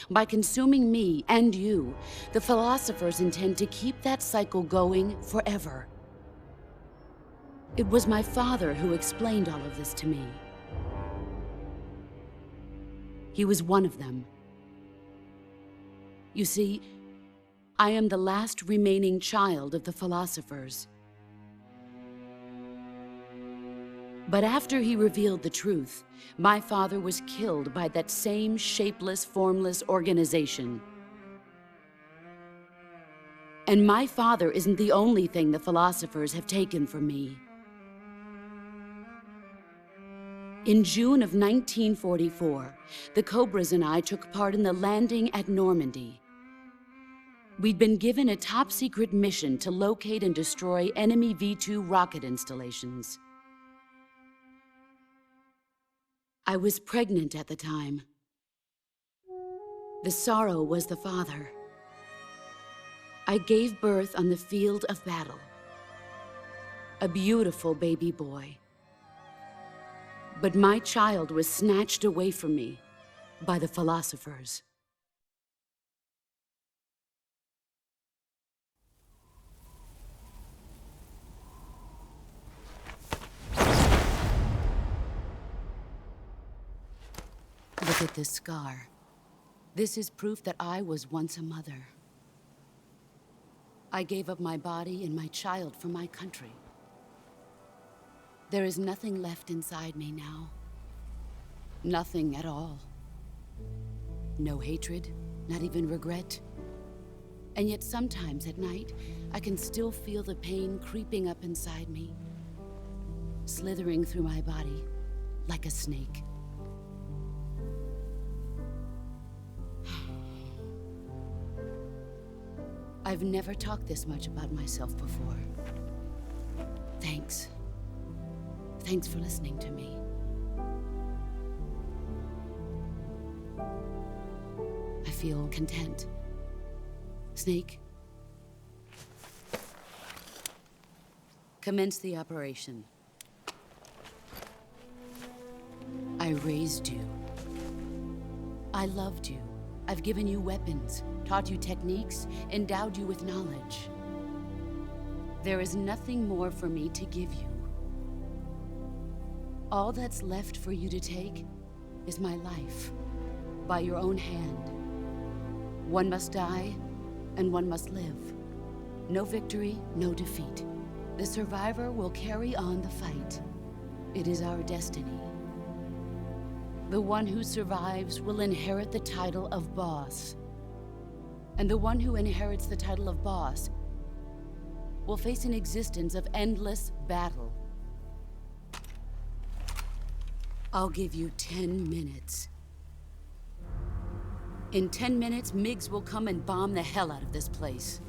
By consuming me and you, the philosophers intend to keep that cycle going forever. It was my father who explained all of this to me. He was one of them. You see, I am the last remaining child of the philosophers. But after he revealed the truth, my father was killed by that same shapeless, formless organization. And my father isn't the only thing the philosophers have taken from me. In June of 1944, the Cobras and I took part in the landing at Normandy. We'd been given a top-secret mission to locate and destroy enemy V-2 rocket installations. I was pregnant at the time. The sorrow was the father. I gave birth on the field of battle. A beautiful baby boy. But my child was snatched away from me by the philosophers. Look at this scar. This is proof that I was once a mother. I gave up my body and my child for my country. There is nothing left inside me now. Nothing at all. No hatred, not even regret. And yet sometimes at night, I can still feel the pain creeping up inside me, slithering through my body like a snake. I've never talked this much about myself before. Thanks. Thanks for listening to me. I feel content. Snake? Commence the operation. I raised you. I loved you. I've given you weapons, taught you techniques, endowed you with knowledge. There is nothing more for me to give you. All that's left for you to take is my life, by your own hand. One must die, and one must live. No victory, no defeat. The survivor will carry on the fight. It is our destiny. The one who survives will inherit the title of boss. And the one who inherits the title of boss will face an existence of endless battle. I'll give you 10 minutes. In 10 minutes, Miggs will come and bomb the hell out of this place.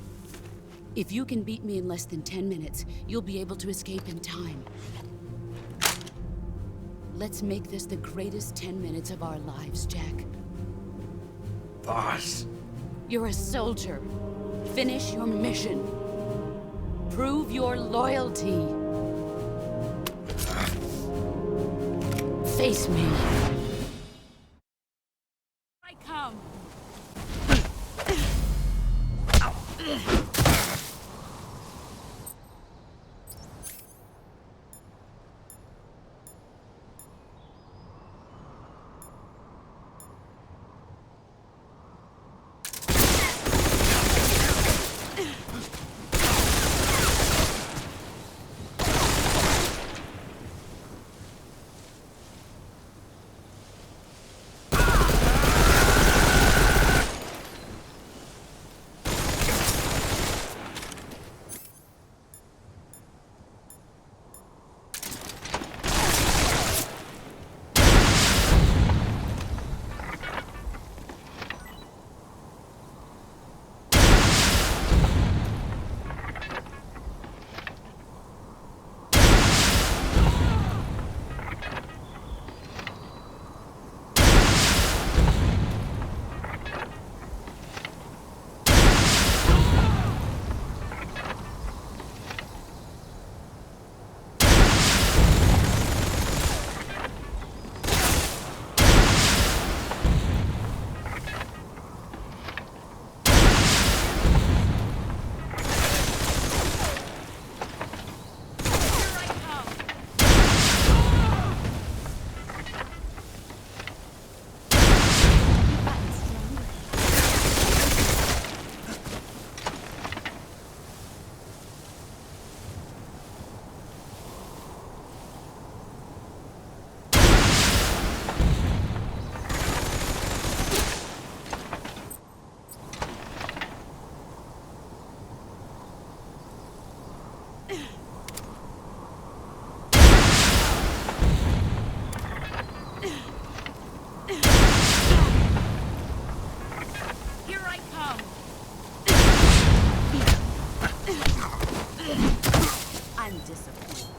If you can beat me in less than 10 minutes, you'll be able to escape in time. Let's make this the greatest 10 minutes of our lives, Jack. Boss. You're a soldier. Finish your mission. Prove your loyalty. Face me. I come. I'm disappointed.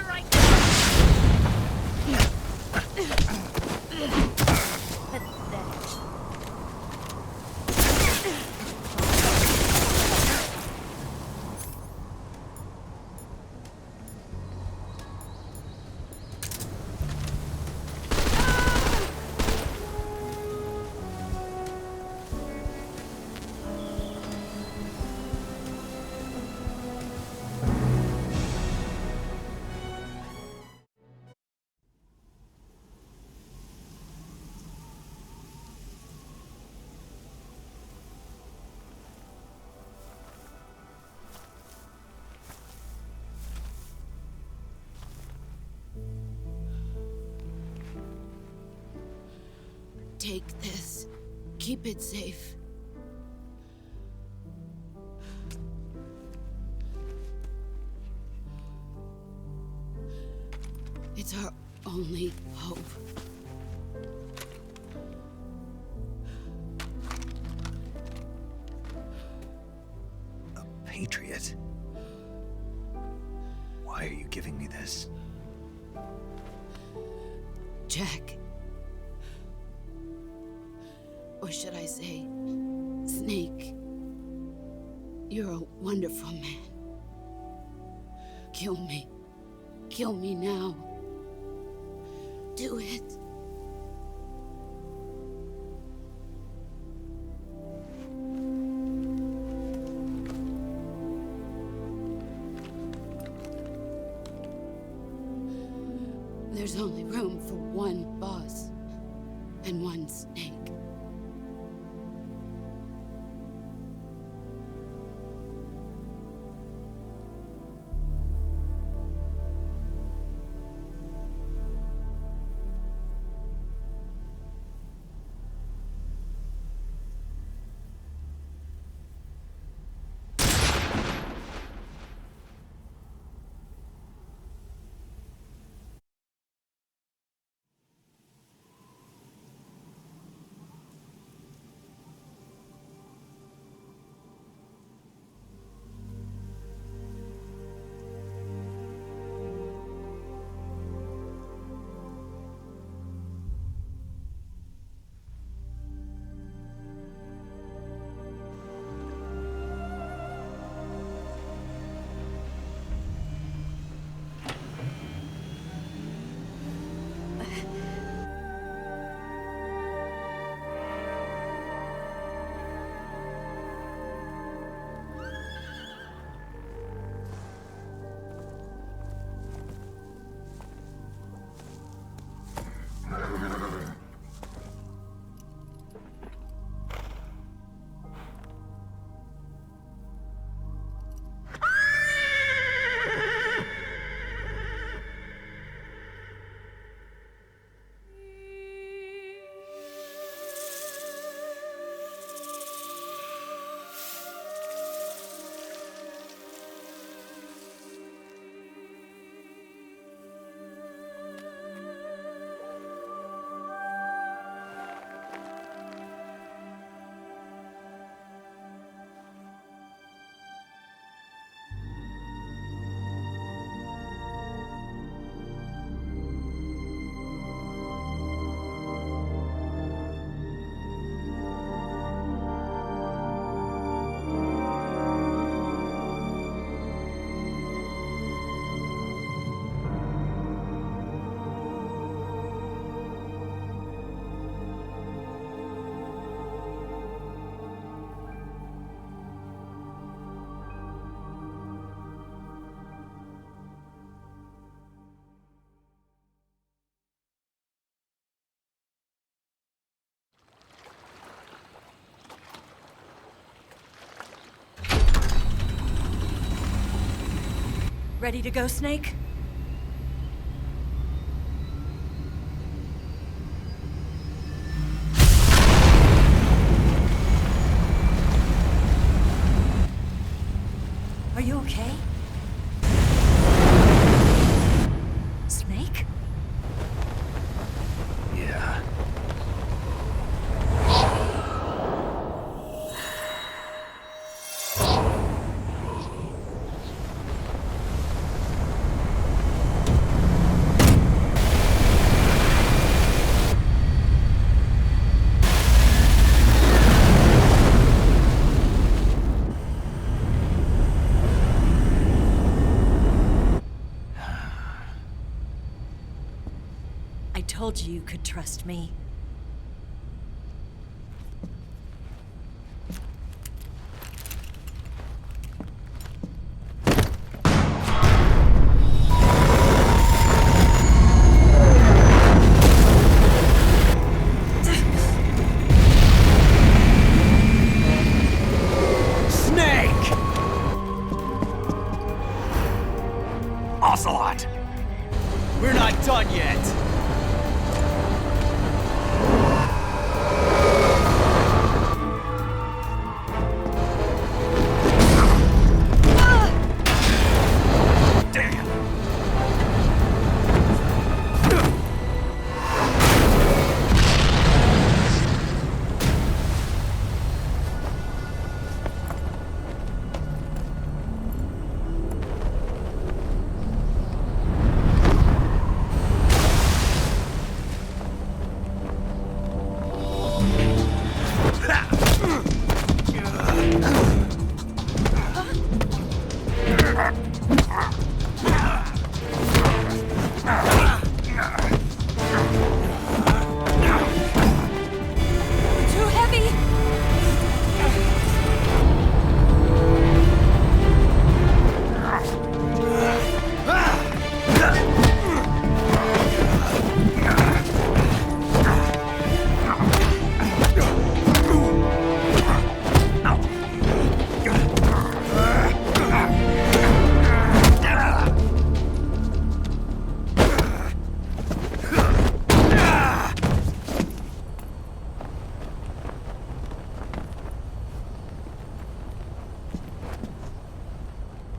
here right Take this. Keep it safe. It's our only hope. A patriot? Why are you giving me this? Jack. Or should I say, Snake. You're a wonderful man. Kill me. Kill me now. Do it. There's only room for one boss and one Snake. Ready to go, Snake? Are you okay? Snake? Yeah. I told you you could trust me. Ocelot! We're not done yet!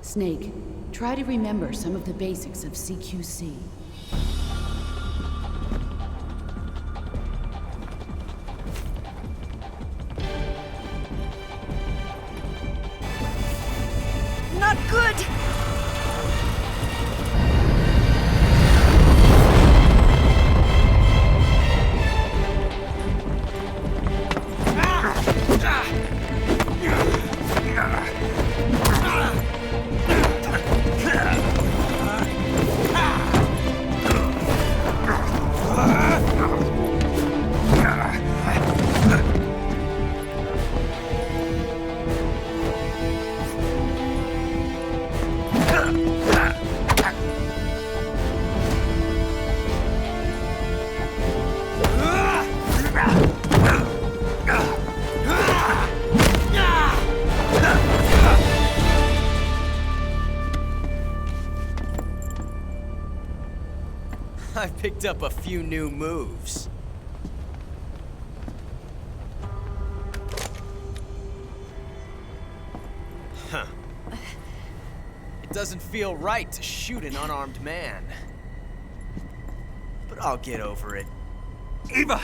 Snake, try to remember some of the basics of CQC. Not good! I picked up a few new moves. Huh. It doesn't feel right to shoot an unarmed man. But I'll get over it. Eva!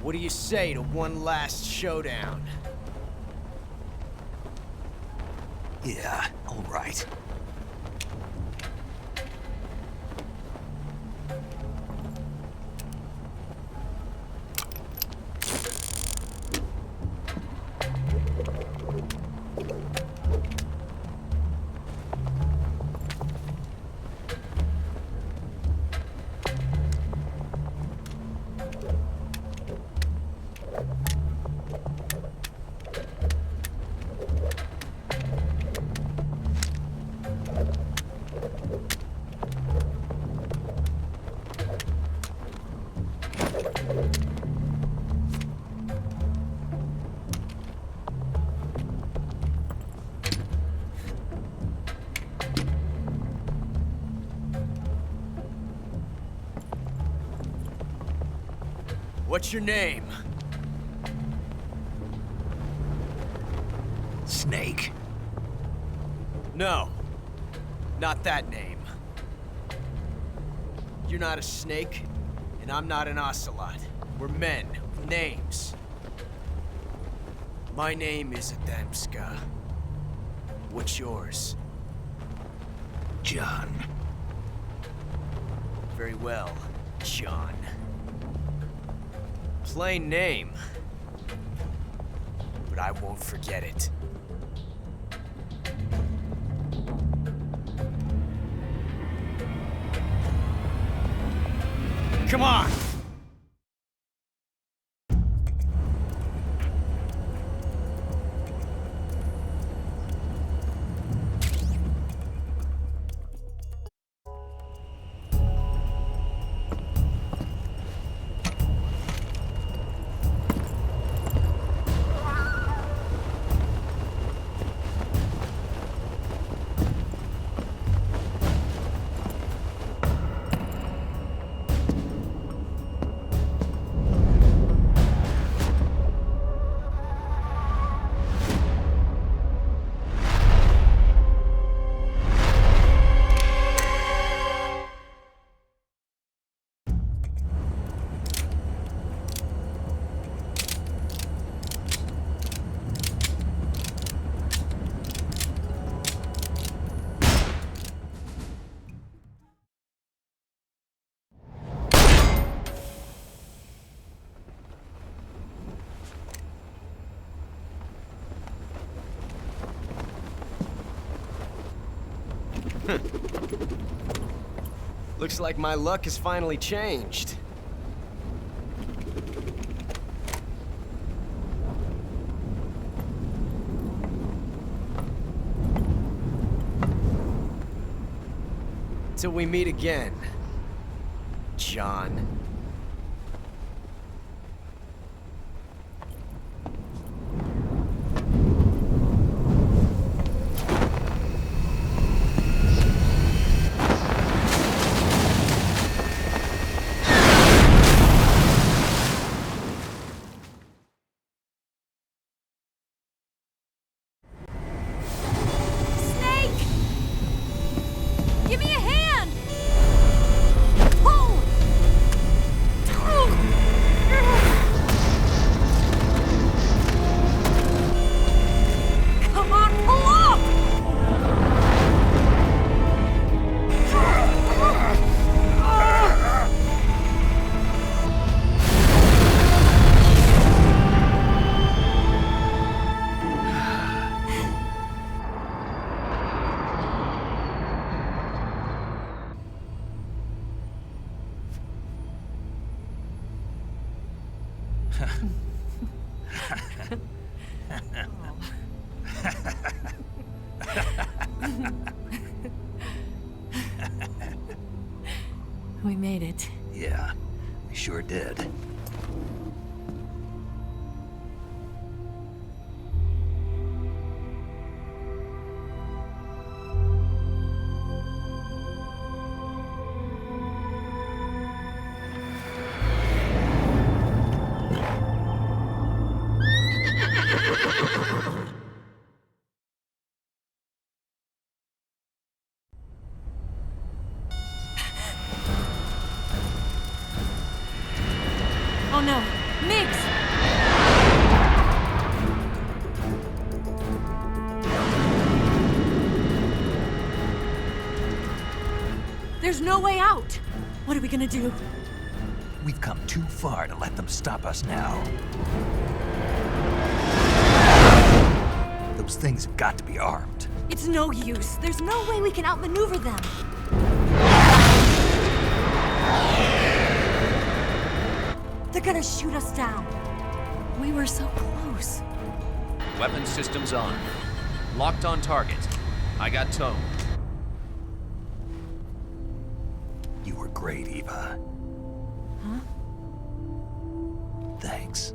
What do you say to one last showdown? Yeah, all right. What's your name? Snake. No, not that name. You're not a snake, and I'm not an ocelot. We're men with names. My name is Adamska. What's yours? John. Very well, John. Plain name. But I won't forget it. Come on! Looks like my luck has finally changed. Till we meet again, John. We made it. Yeah, we sure did. Oh no, Migs! There's no way out! What are we gonna do? We've come too far to let them stop us now. Those things have got to be armed. It's no use. There's no way we can outmaneuver them. They're gonna shoot us down. We were so close. Weapon systems on. Locked on target. I got towed. You were great, Eva. Huh? Thanks.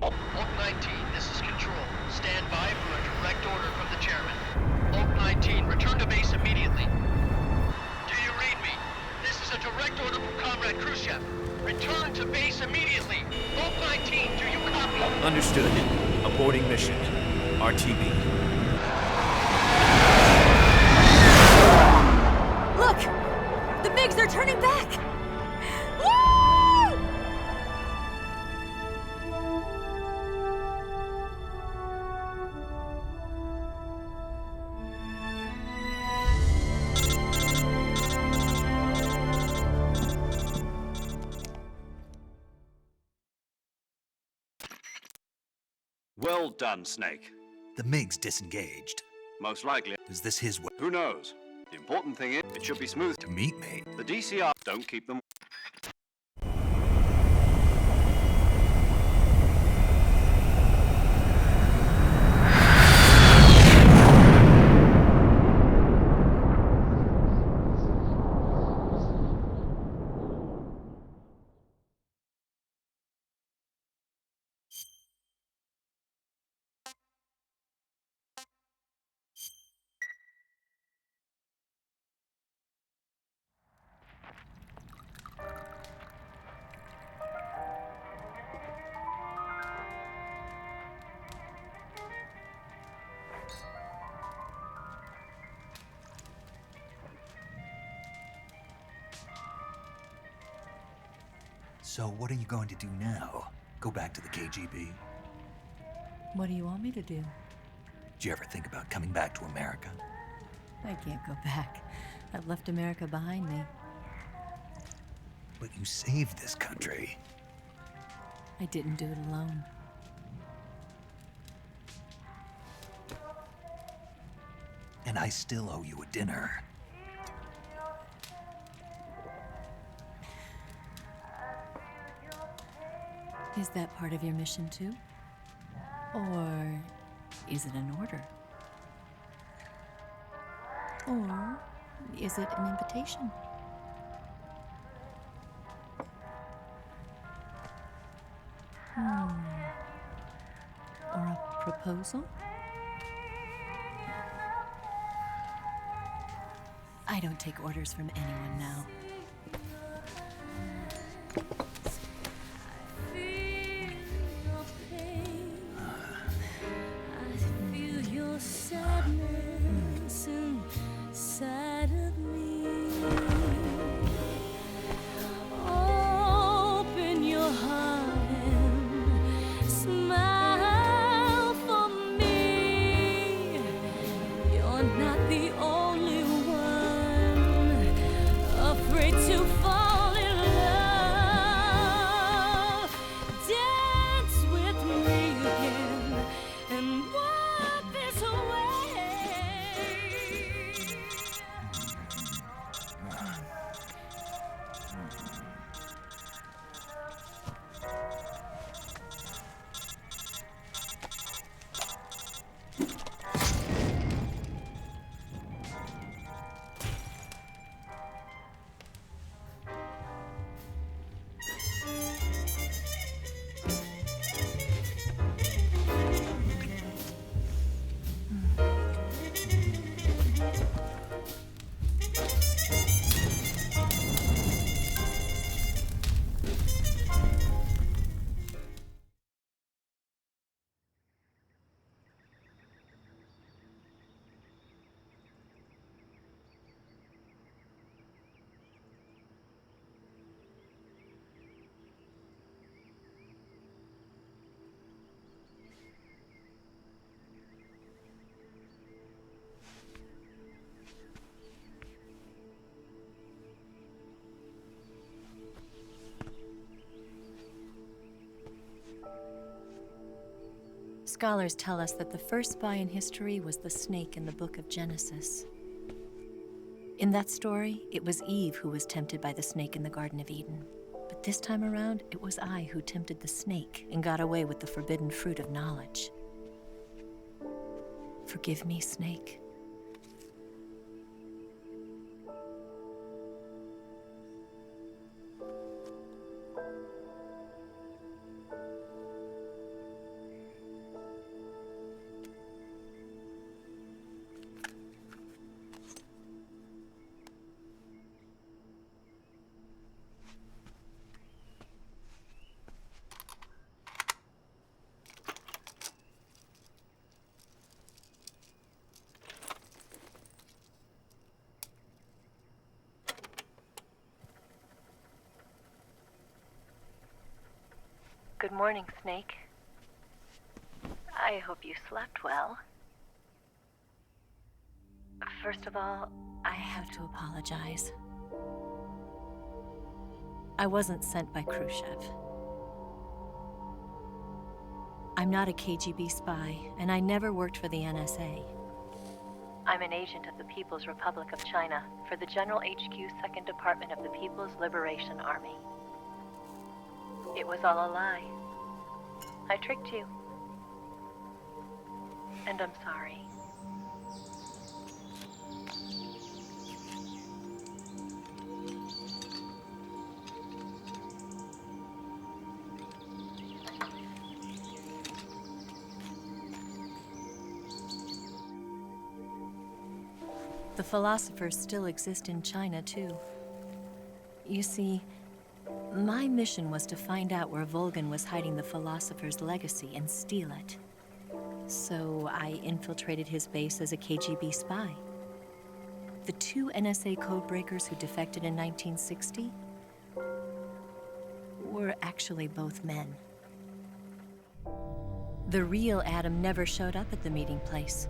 Oak 19, this is Control. Stand by for a direct order from the chairman. Oak 19, return to base immediately. Do you read me? This is a direct order from Comrade Khrushchev. Return to base immediately. Oak 19, do you copy? Understood. Aborting mission. RTB. Look! The MiGs are turning back! Woo! Well done, Snake. The MiG's disengaged. Most likely. Is this his way? Who knows? The important thing is, it should be smooth. To meet me? The DCR don't keep them. So what are you going to do now? Go back to the KGB? What do you want me to do? Did you ever think about coming back to America? I can't go back. I've left America behind me. But you saved this country. I didn't do it alone. And I still owe you a dinner. Is that part of your mission too? Or is it an order? Or is it an invitation? Or a proposal? I don't take orders from anyone now. Scholars tell us that the first spy in history was the snake in the book of Genesis. In that story, it was Eve who was tempted by the snake in the Garden of Eden. But this time around, it was I who tempted the snake and got away with the forbidden fruit of knowledge. Forgive me, Snake. Good morning, Snake. I hope you slept well. First of all, I have to apologize. I wasn't sent by Khrushchev. I'm not a KGB spy, and I never worked for the NSA. I'm an agent of the People's Republic of China for the General HQ 2nd Department of the People's Liberation Army. It was all a lie. I tricked you. And I'm sorry. The philosophers still exist in China, too. You see, my mission was to find out where Volgin was hiding the philosopher's legacy and steal it. So I infiltrated his base as a KGB spy. The 2 NSA codebreakers who defected in 1960 were actually both men. The real Adam never showed up at the meeting place,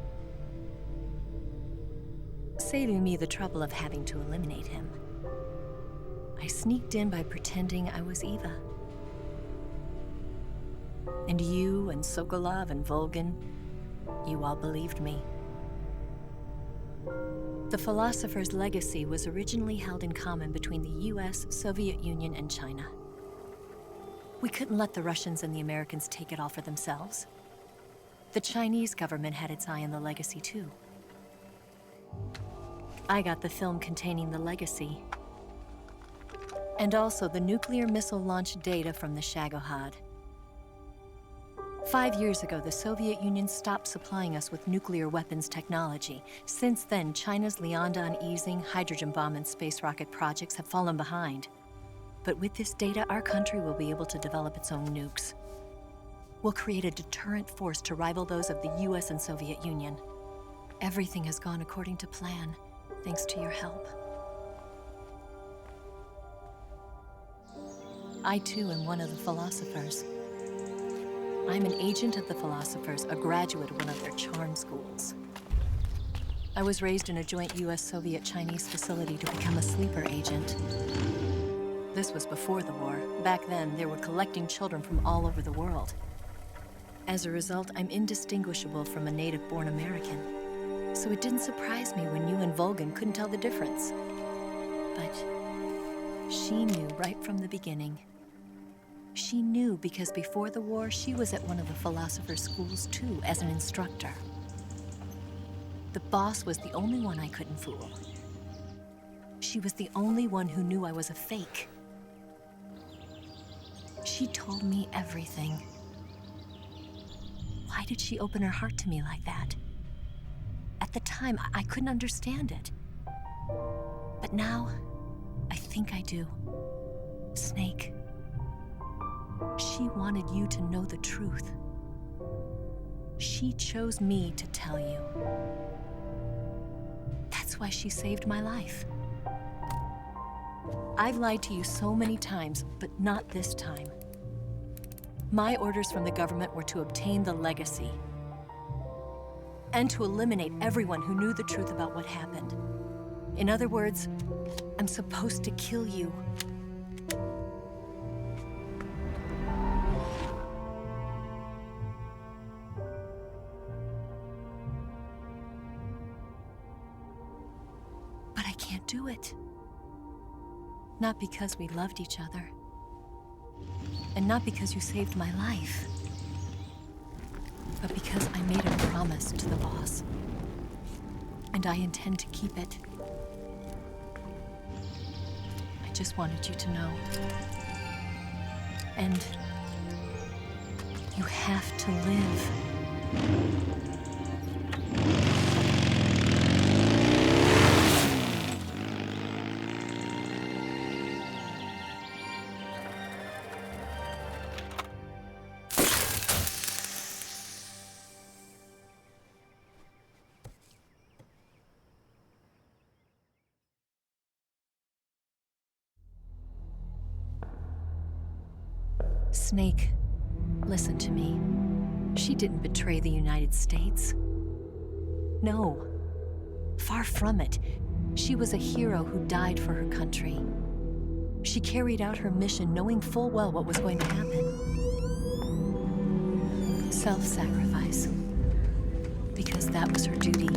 saving me the trouble of having to eliminate him. I sneaked in by pretending I was Eva. And you and Sokolov and Volgin, you all believed me. The philosopher's legacy was originally held in common between the US, Soviet Union, and China. We couldn't let the Russians and the Americans take it all for themselves. The Chinese government had its eye on the legacy, too. I got the film containing the legacy, and also the nuclear missile launch data from the Shagohod. 5 years ago, the Soviet Union stopped supplying us with nuclear weapons technology. Since then, China's Liaodong easing, hydrogen bomb, and space rocket projects have fallen behind. But with this data, our country will be able to develop its own nukes. We'll create a deterrent force to rival those of the US and Soviet Union. Everything has gone according to plan, thanks to your help. I too am one of the philosophers. I'm an agent of the philosophers, a graduate of one of their charm schools. I was raised in a joint US-Soviet-Chinese facility to become a sleeper agent. This was before the war. Back then, they were collecting children from all over the world. As a result, I'm indistinguishable from a native-born American. So it didn't surprise me when you and Volgin couldn't tell the difference. But she knew right from the beginning. She knew because before the war, she was at one of the philosopher's schools too, as an instructor. The boss was the only one I couldn't fool. She was the only one who knew I was a fake. She told me everything. Why did she open her heart to me like that? At the time, I couldn't understand it. But now, I think I do. Snake. She wanted you to know the truth. She chose me to tell you. That's why she saved my life. I've lied to you so many times, but not this time. My orders from the government were to obtain the legacy and to eliminate everyone who knew the truth about what happened. In other words, I'm supposed to kill you. But I can't do it. Not because we loved each other. And not because you saved my life. But because I made a promise to the boss. And I intend to keep it. I just wanted you to know. And you have to live. Snake, Listen to me. She didn't betray the United States. No. Far from it. She was a hero who died for her country. She carried out her mission knowing full well what was going to happen. Self-sacrifice. Because that was her duty.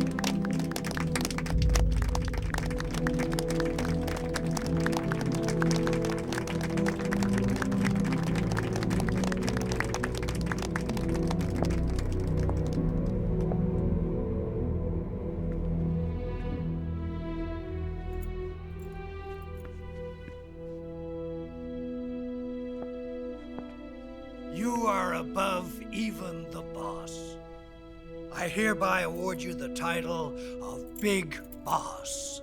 You are above even the boss. I hereby award you the title of Big Boss.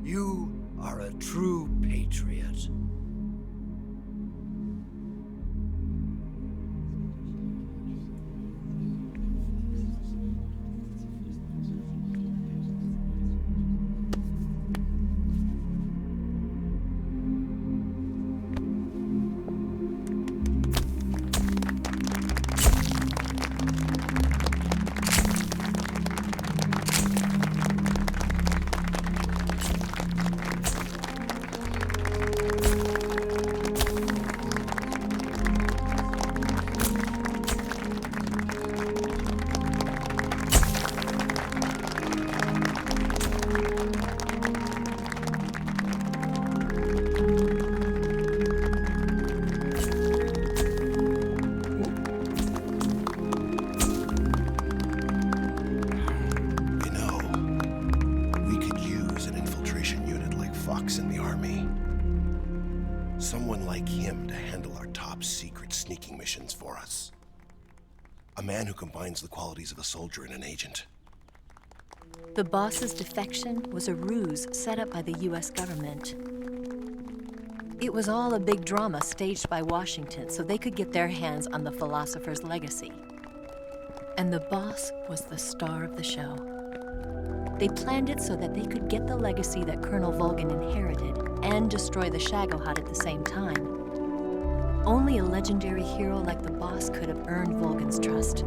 You are a true patriot. Someone like him to handle our top secret sneaking missions for us. A man who combines the qualities of a soldier and an agent. The boss's defection was a ruse set up by the US government. It was all a big drama staged by Washington so they could get their hands on the philosopher's legacy. And the boss was the star of the show. They planned it so that they could get the legacy that Colonel Volgin inherited and destroy the Shagohod at the same time. Only a legendary hero like the boss could have earned Volgin's trust.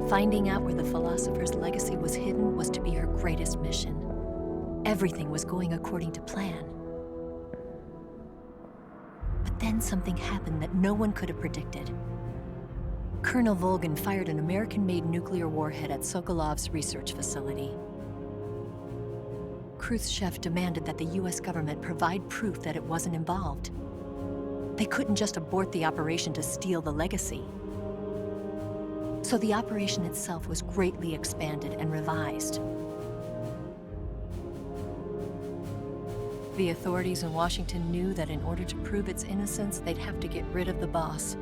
Finding out where the philosopher's legacy was hidden was to be her greatest mission. Everything was going according to plan. But then something happened that no one could have predicted. Colonel Volgin fired an American-made nuclear warhead at Sokolov's research facility. Khrushchev demanded that the US government provide proof that it wasn't involved. They couldn't just abort the operation to steal the legacy. So the operation itself was greatly expanded and revised. The authorities in Washington knew that in order to prove its innocence, they'd have to get rid of the boss,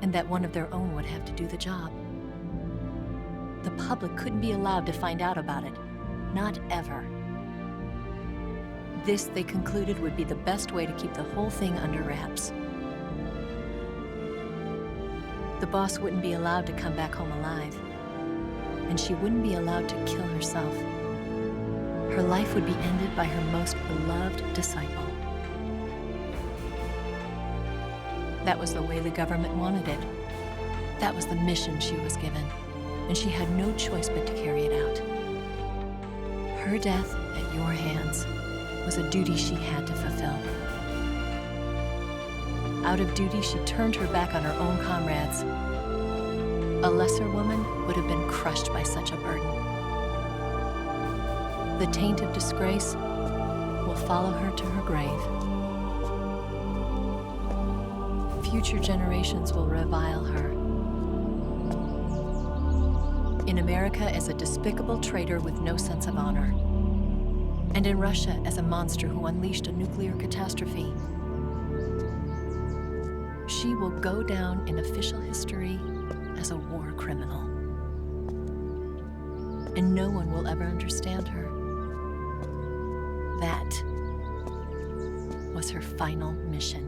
and that one of their own would have to do the job. The public couldn't be allowed to find out about it. Not ever. This, they concluded, would be the best way to keep the whole thing under wraps. The boss wouldn't be allowed to come back home alive, and she wouldn't be allowed to kill herself. Her life would be ended by her most beloved disciple. That was the way the government wanted it. That was the mission she was given, and she had no choice but to carry it out. Her death at your hands was a duty she had to fulfill. Out of duty, she turned her back on her own comrades. A lesser woman would have been crushed by such a burden. The taint of disgrace will follow her to her grave. Future generations will revile her. In America as a despicable traitor with no sense of honor. And in Russia as a monster who unleashed a nuclear catastrophe. She will go down in official history as a war criminal. And no one will ever understand her. That was her final mission.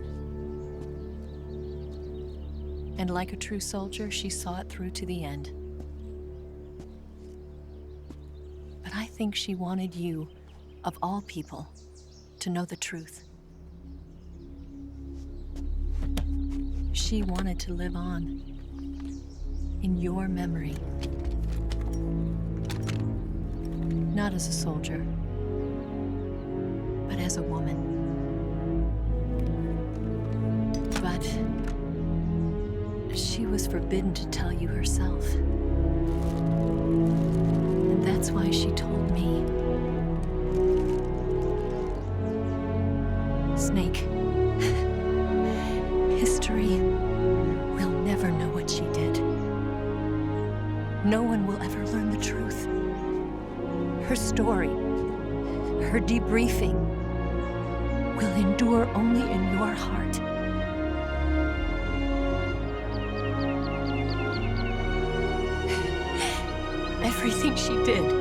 And like a true soldier, she saw it through to the end. But I think she wanted you of all people, to know the truth. She wanted to live on in your memory. Not as a soldier, but as a woman. But she was forbidden to tell you herself. And that's why she told me. Snake, history will never know what she did. No one will ever learn the truth. Her story, her debriefing, will endure only in your heart. Everything she did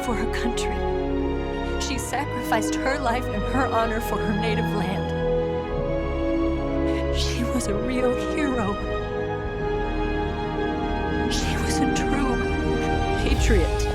for her country. She sacrificed her life and her honor for her native land. She was a real hero. She was a true patriot.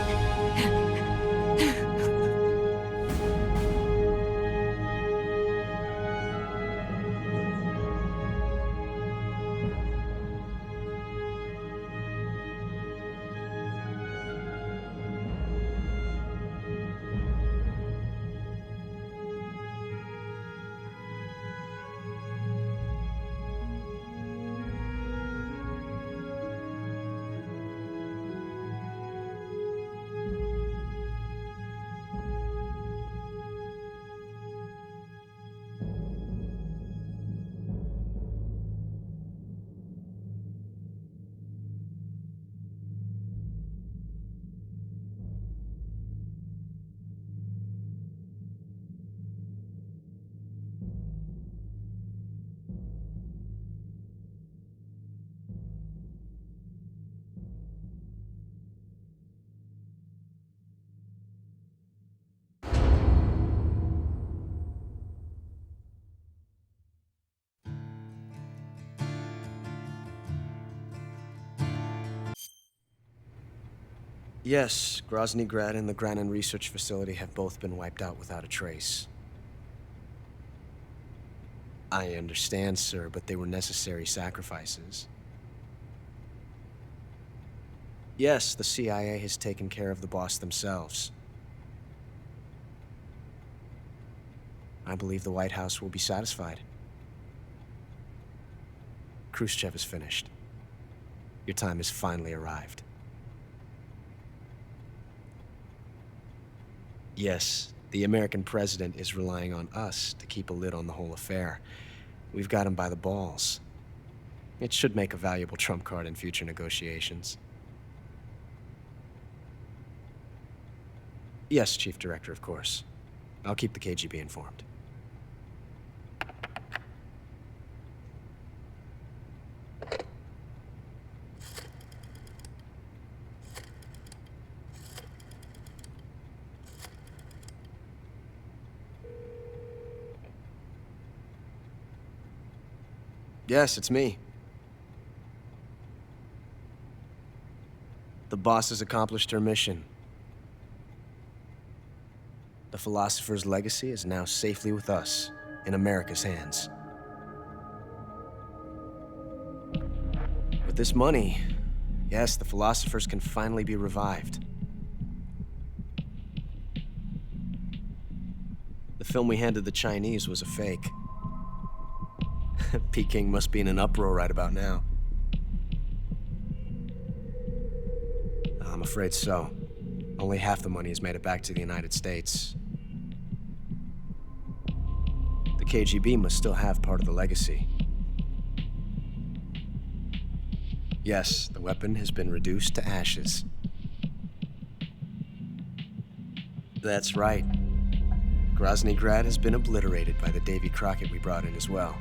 Yes, Grozny Grad and the Granin Research Facility have both been wiped out without a trace. I understand, sir, but they were necessary sacrifices. Yes, the CIA has taken care of the boss themselves. I believe the White House will be satisfied. Khrushchev is finished. Your time has finally arrived. Yes, the American president is relying on us to keep a lid on the whole affair. We've got him by the balls. It should make a valuable trump card in future negotiations. Yes, Chief Director, of course. I'll keep the KGB informed. Yes, it's me. The boss has accomplished her mission. The philosopher's legacy is now safely with us, in America's hands. With this money, yes, the philosophers can finally be revived. The film we handed the Chinese was a fake. Peking must be in an uproar right about now. I'm afraid so. Only half the money has made it back to the United States. The KGB must still have part of the legacy. Yes, the weapon has been reduced to ashes. That's right. Grozny Grad has been obliterated by the Davy Crockett we brought in as well.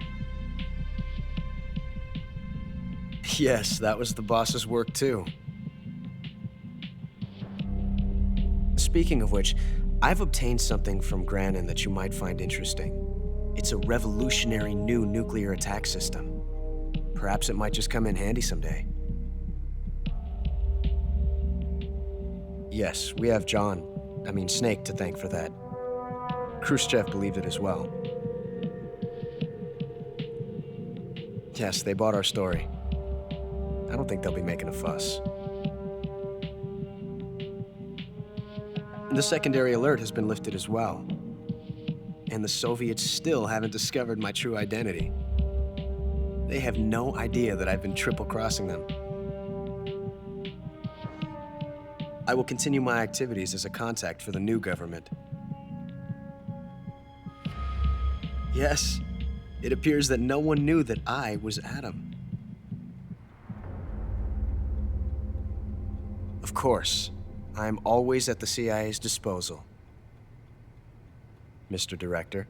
Yes, that was the boss's work too. Speaking of which, I've obtained something from Granin that you might find interesting. It's a revolutionary new nuclear attack system. Perhaps it might just come in handy someday. Yes, we have John. Snake to thank for that. Khrushchev believed it as well. Yes, they bought our story. I don't think they'll be making a fuss. The secondary alert has been lifted as well. And the Soviets still haven't discovered my true identity. They have no idea that I've been triple-crossing them. I will continue my activities as a contact for the new government. Yes, it appears that no one knew that I was Adam. Of course, I am always at the CIA's disposal, Mr. Director.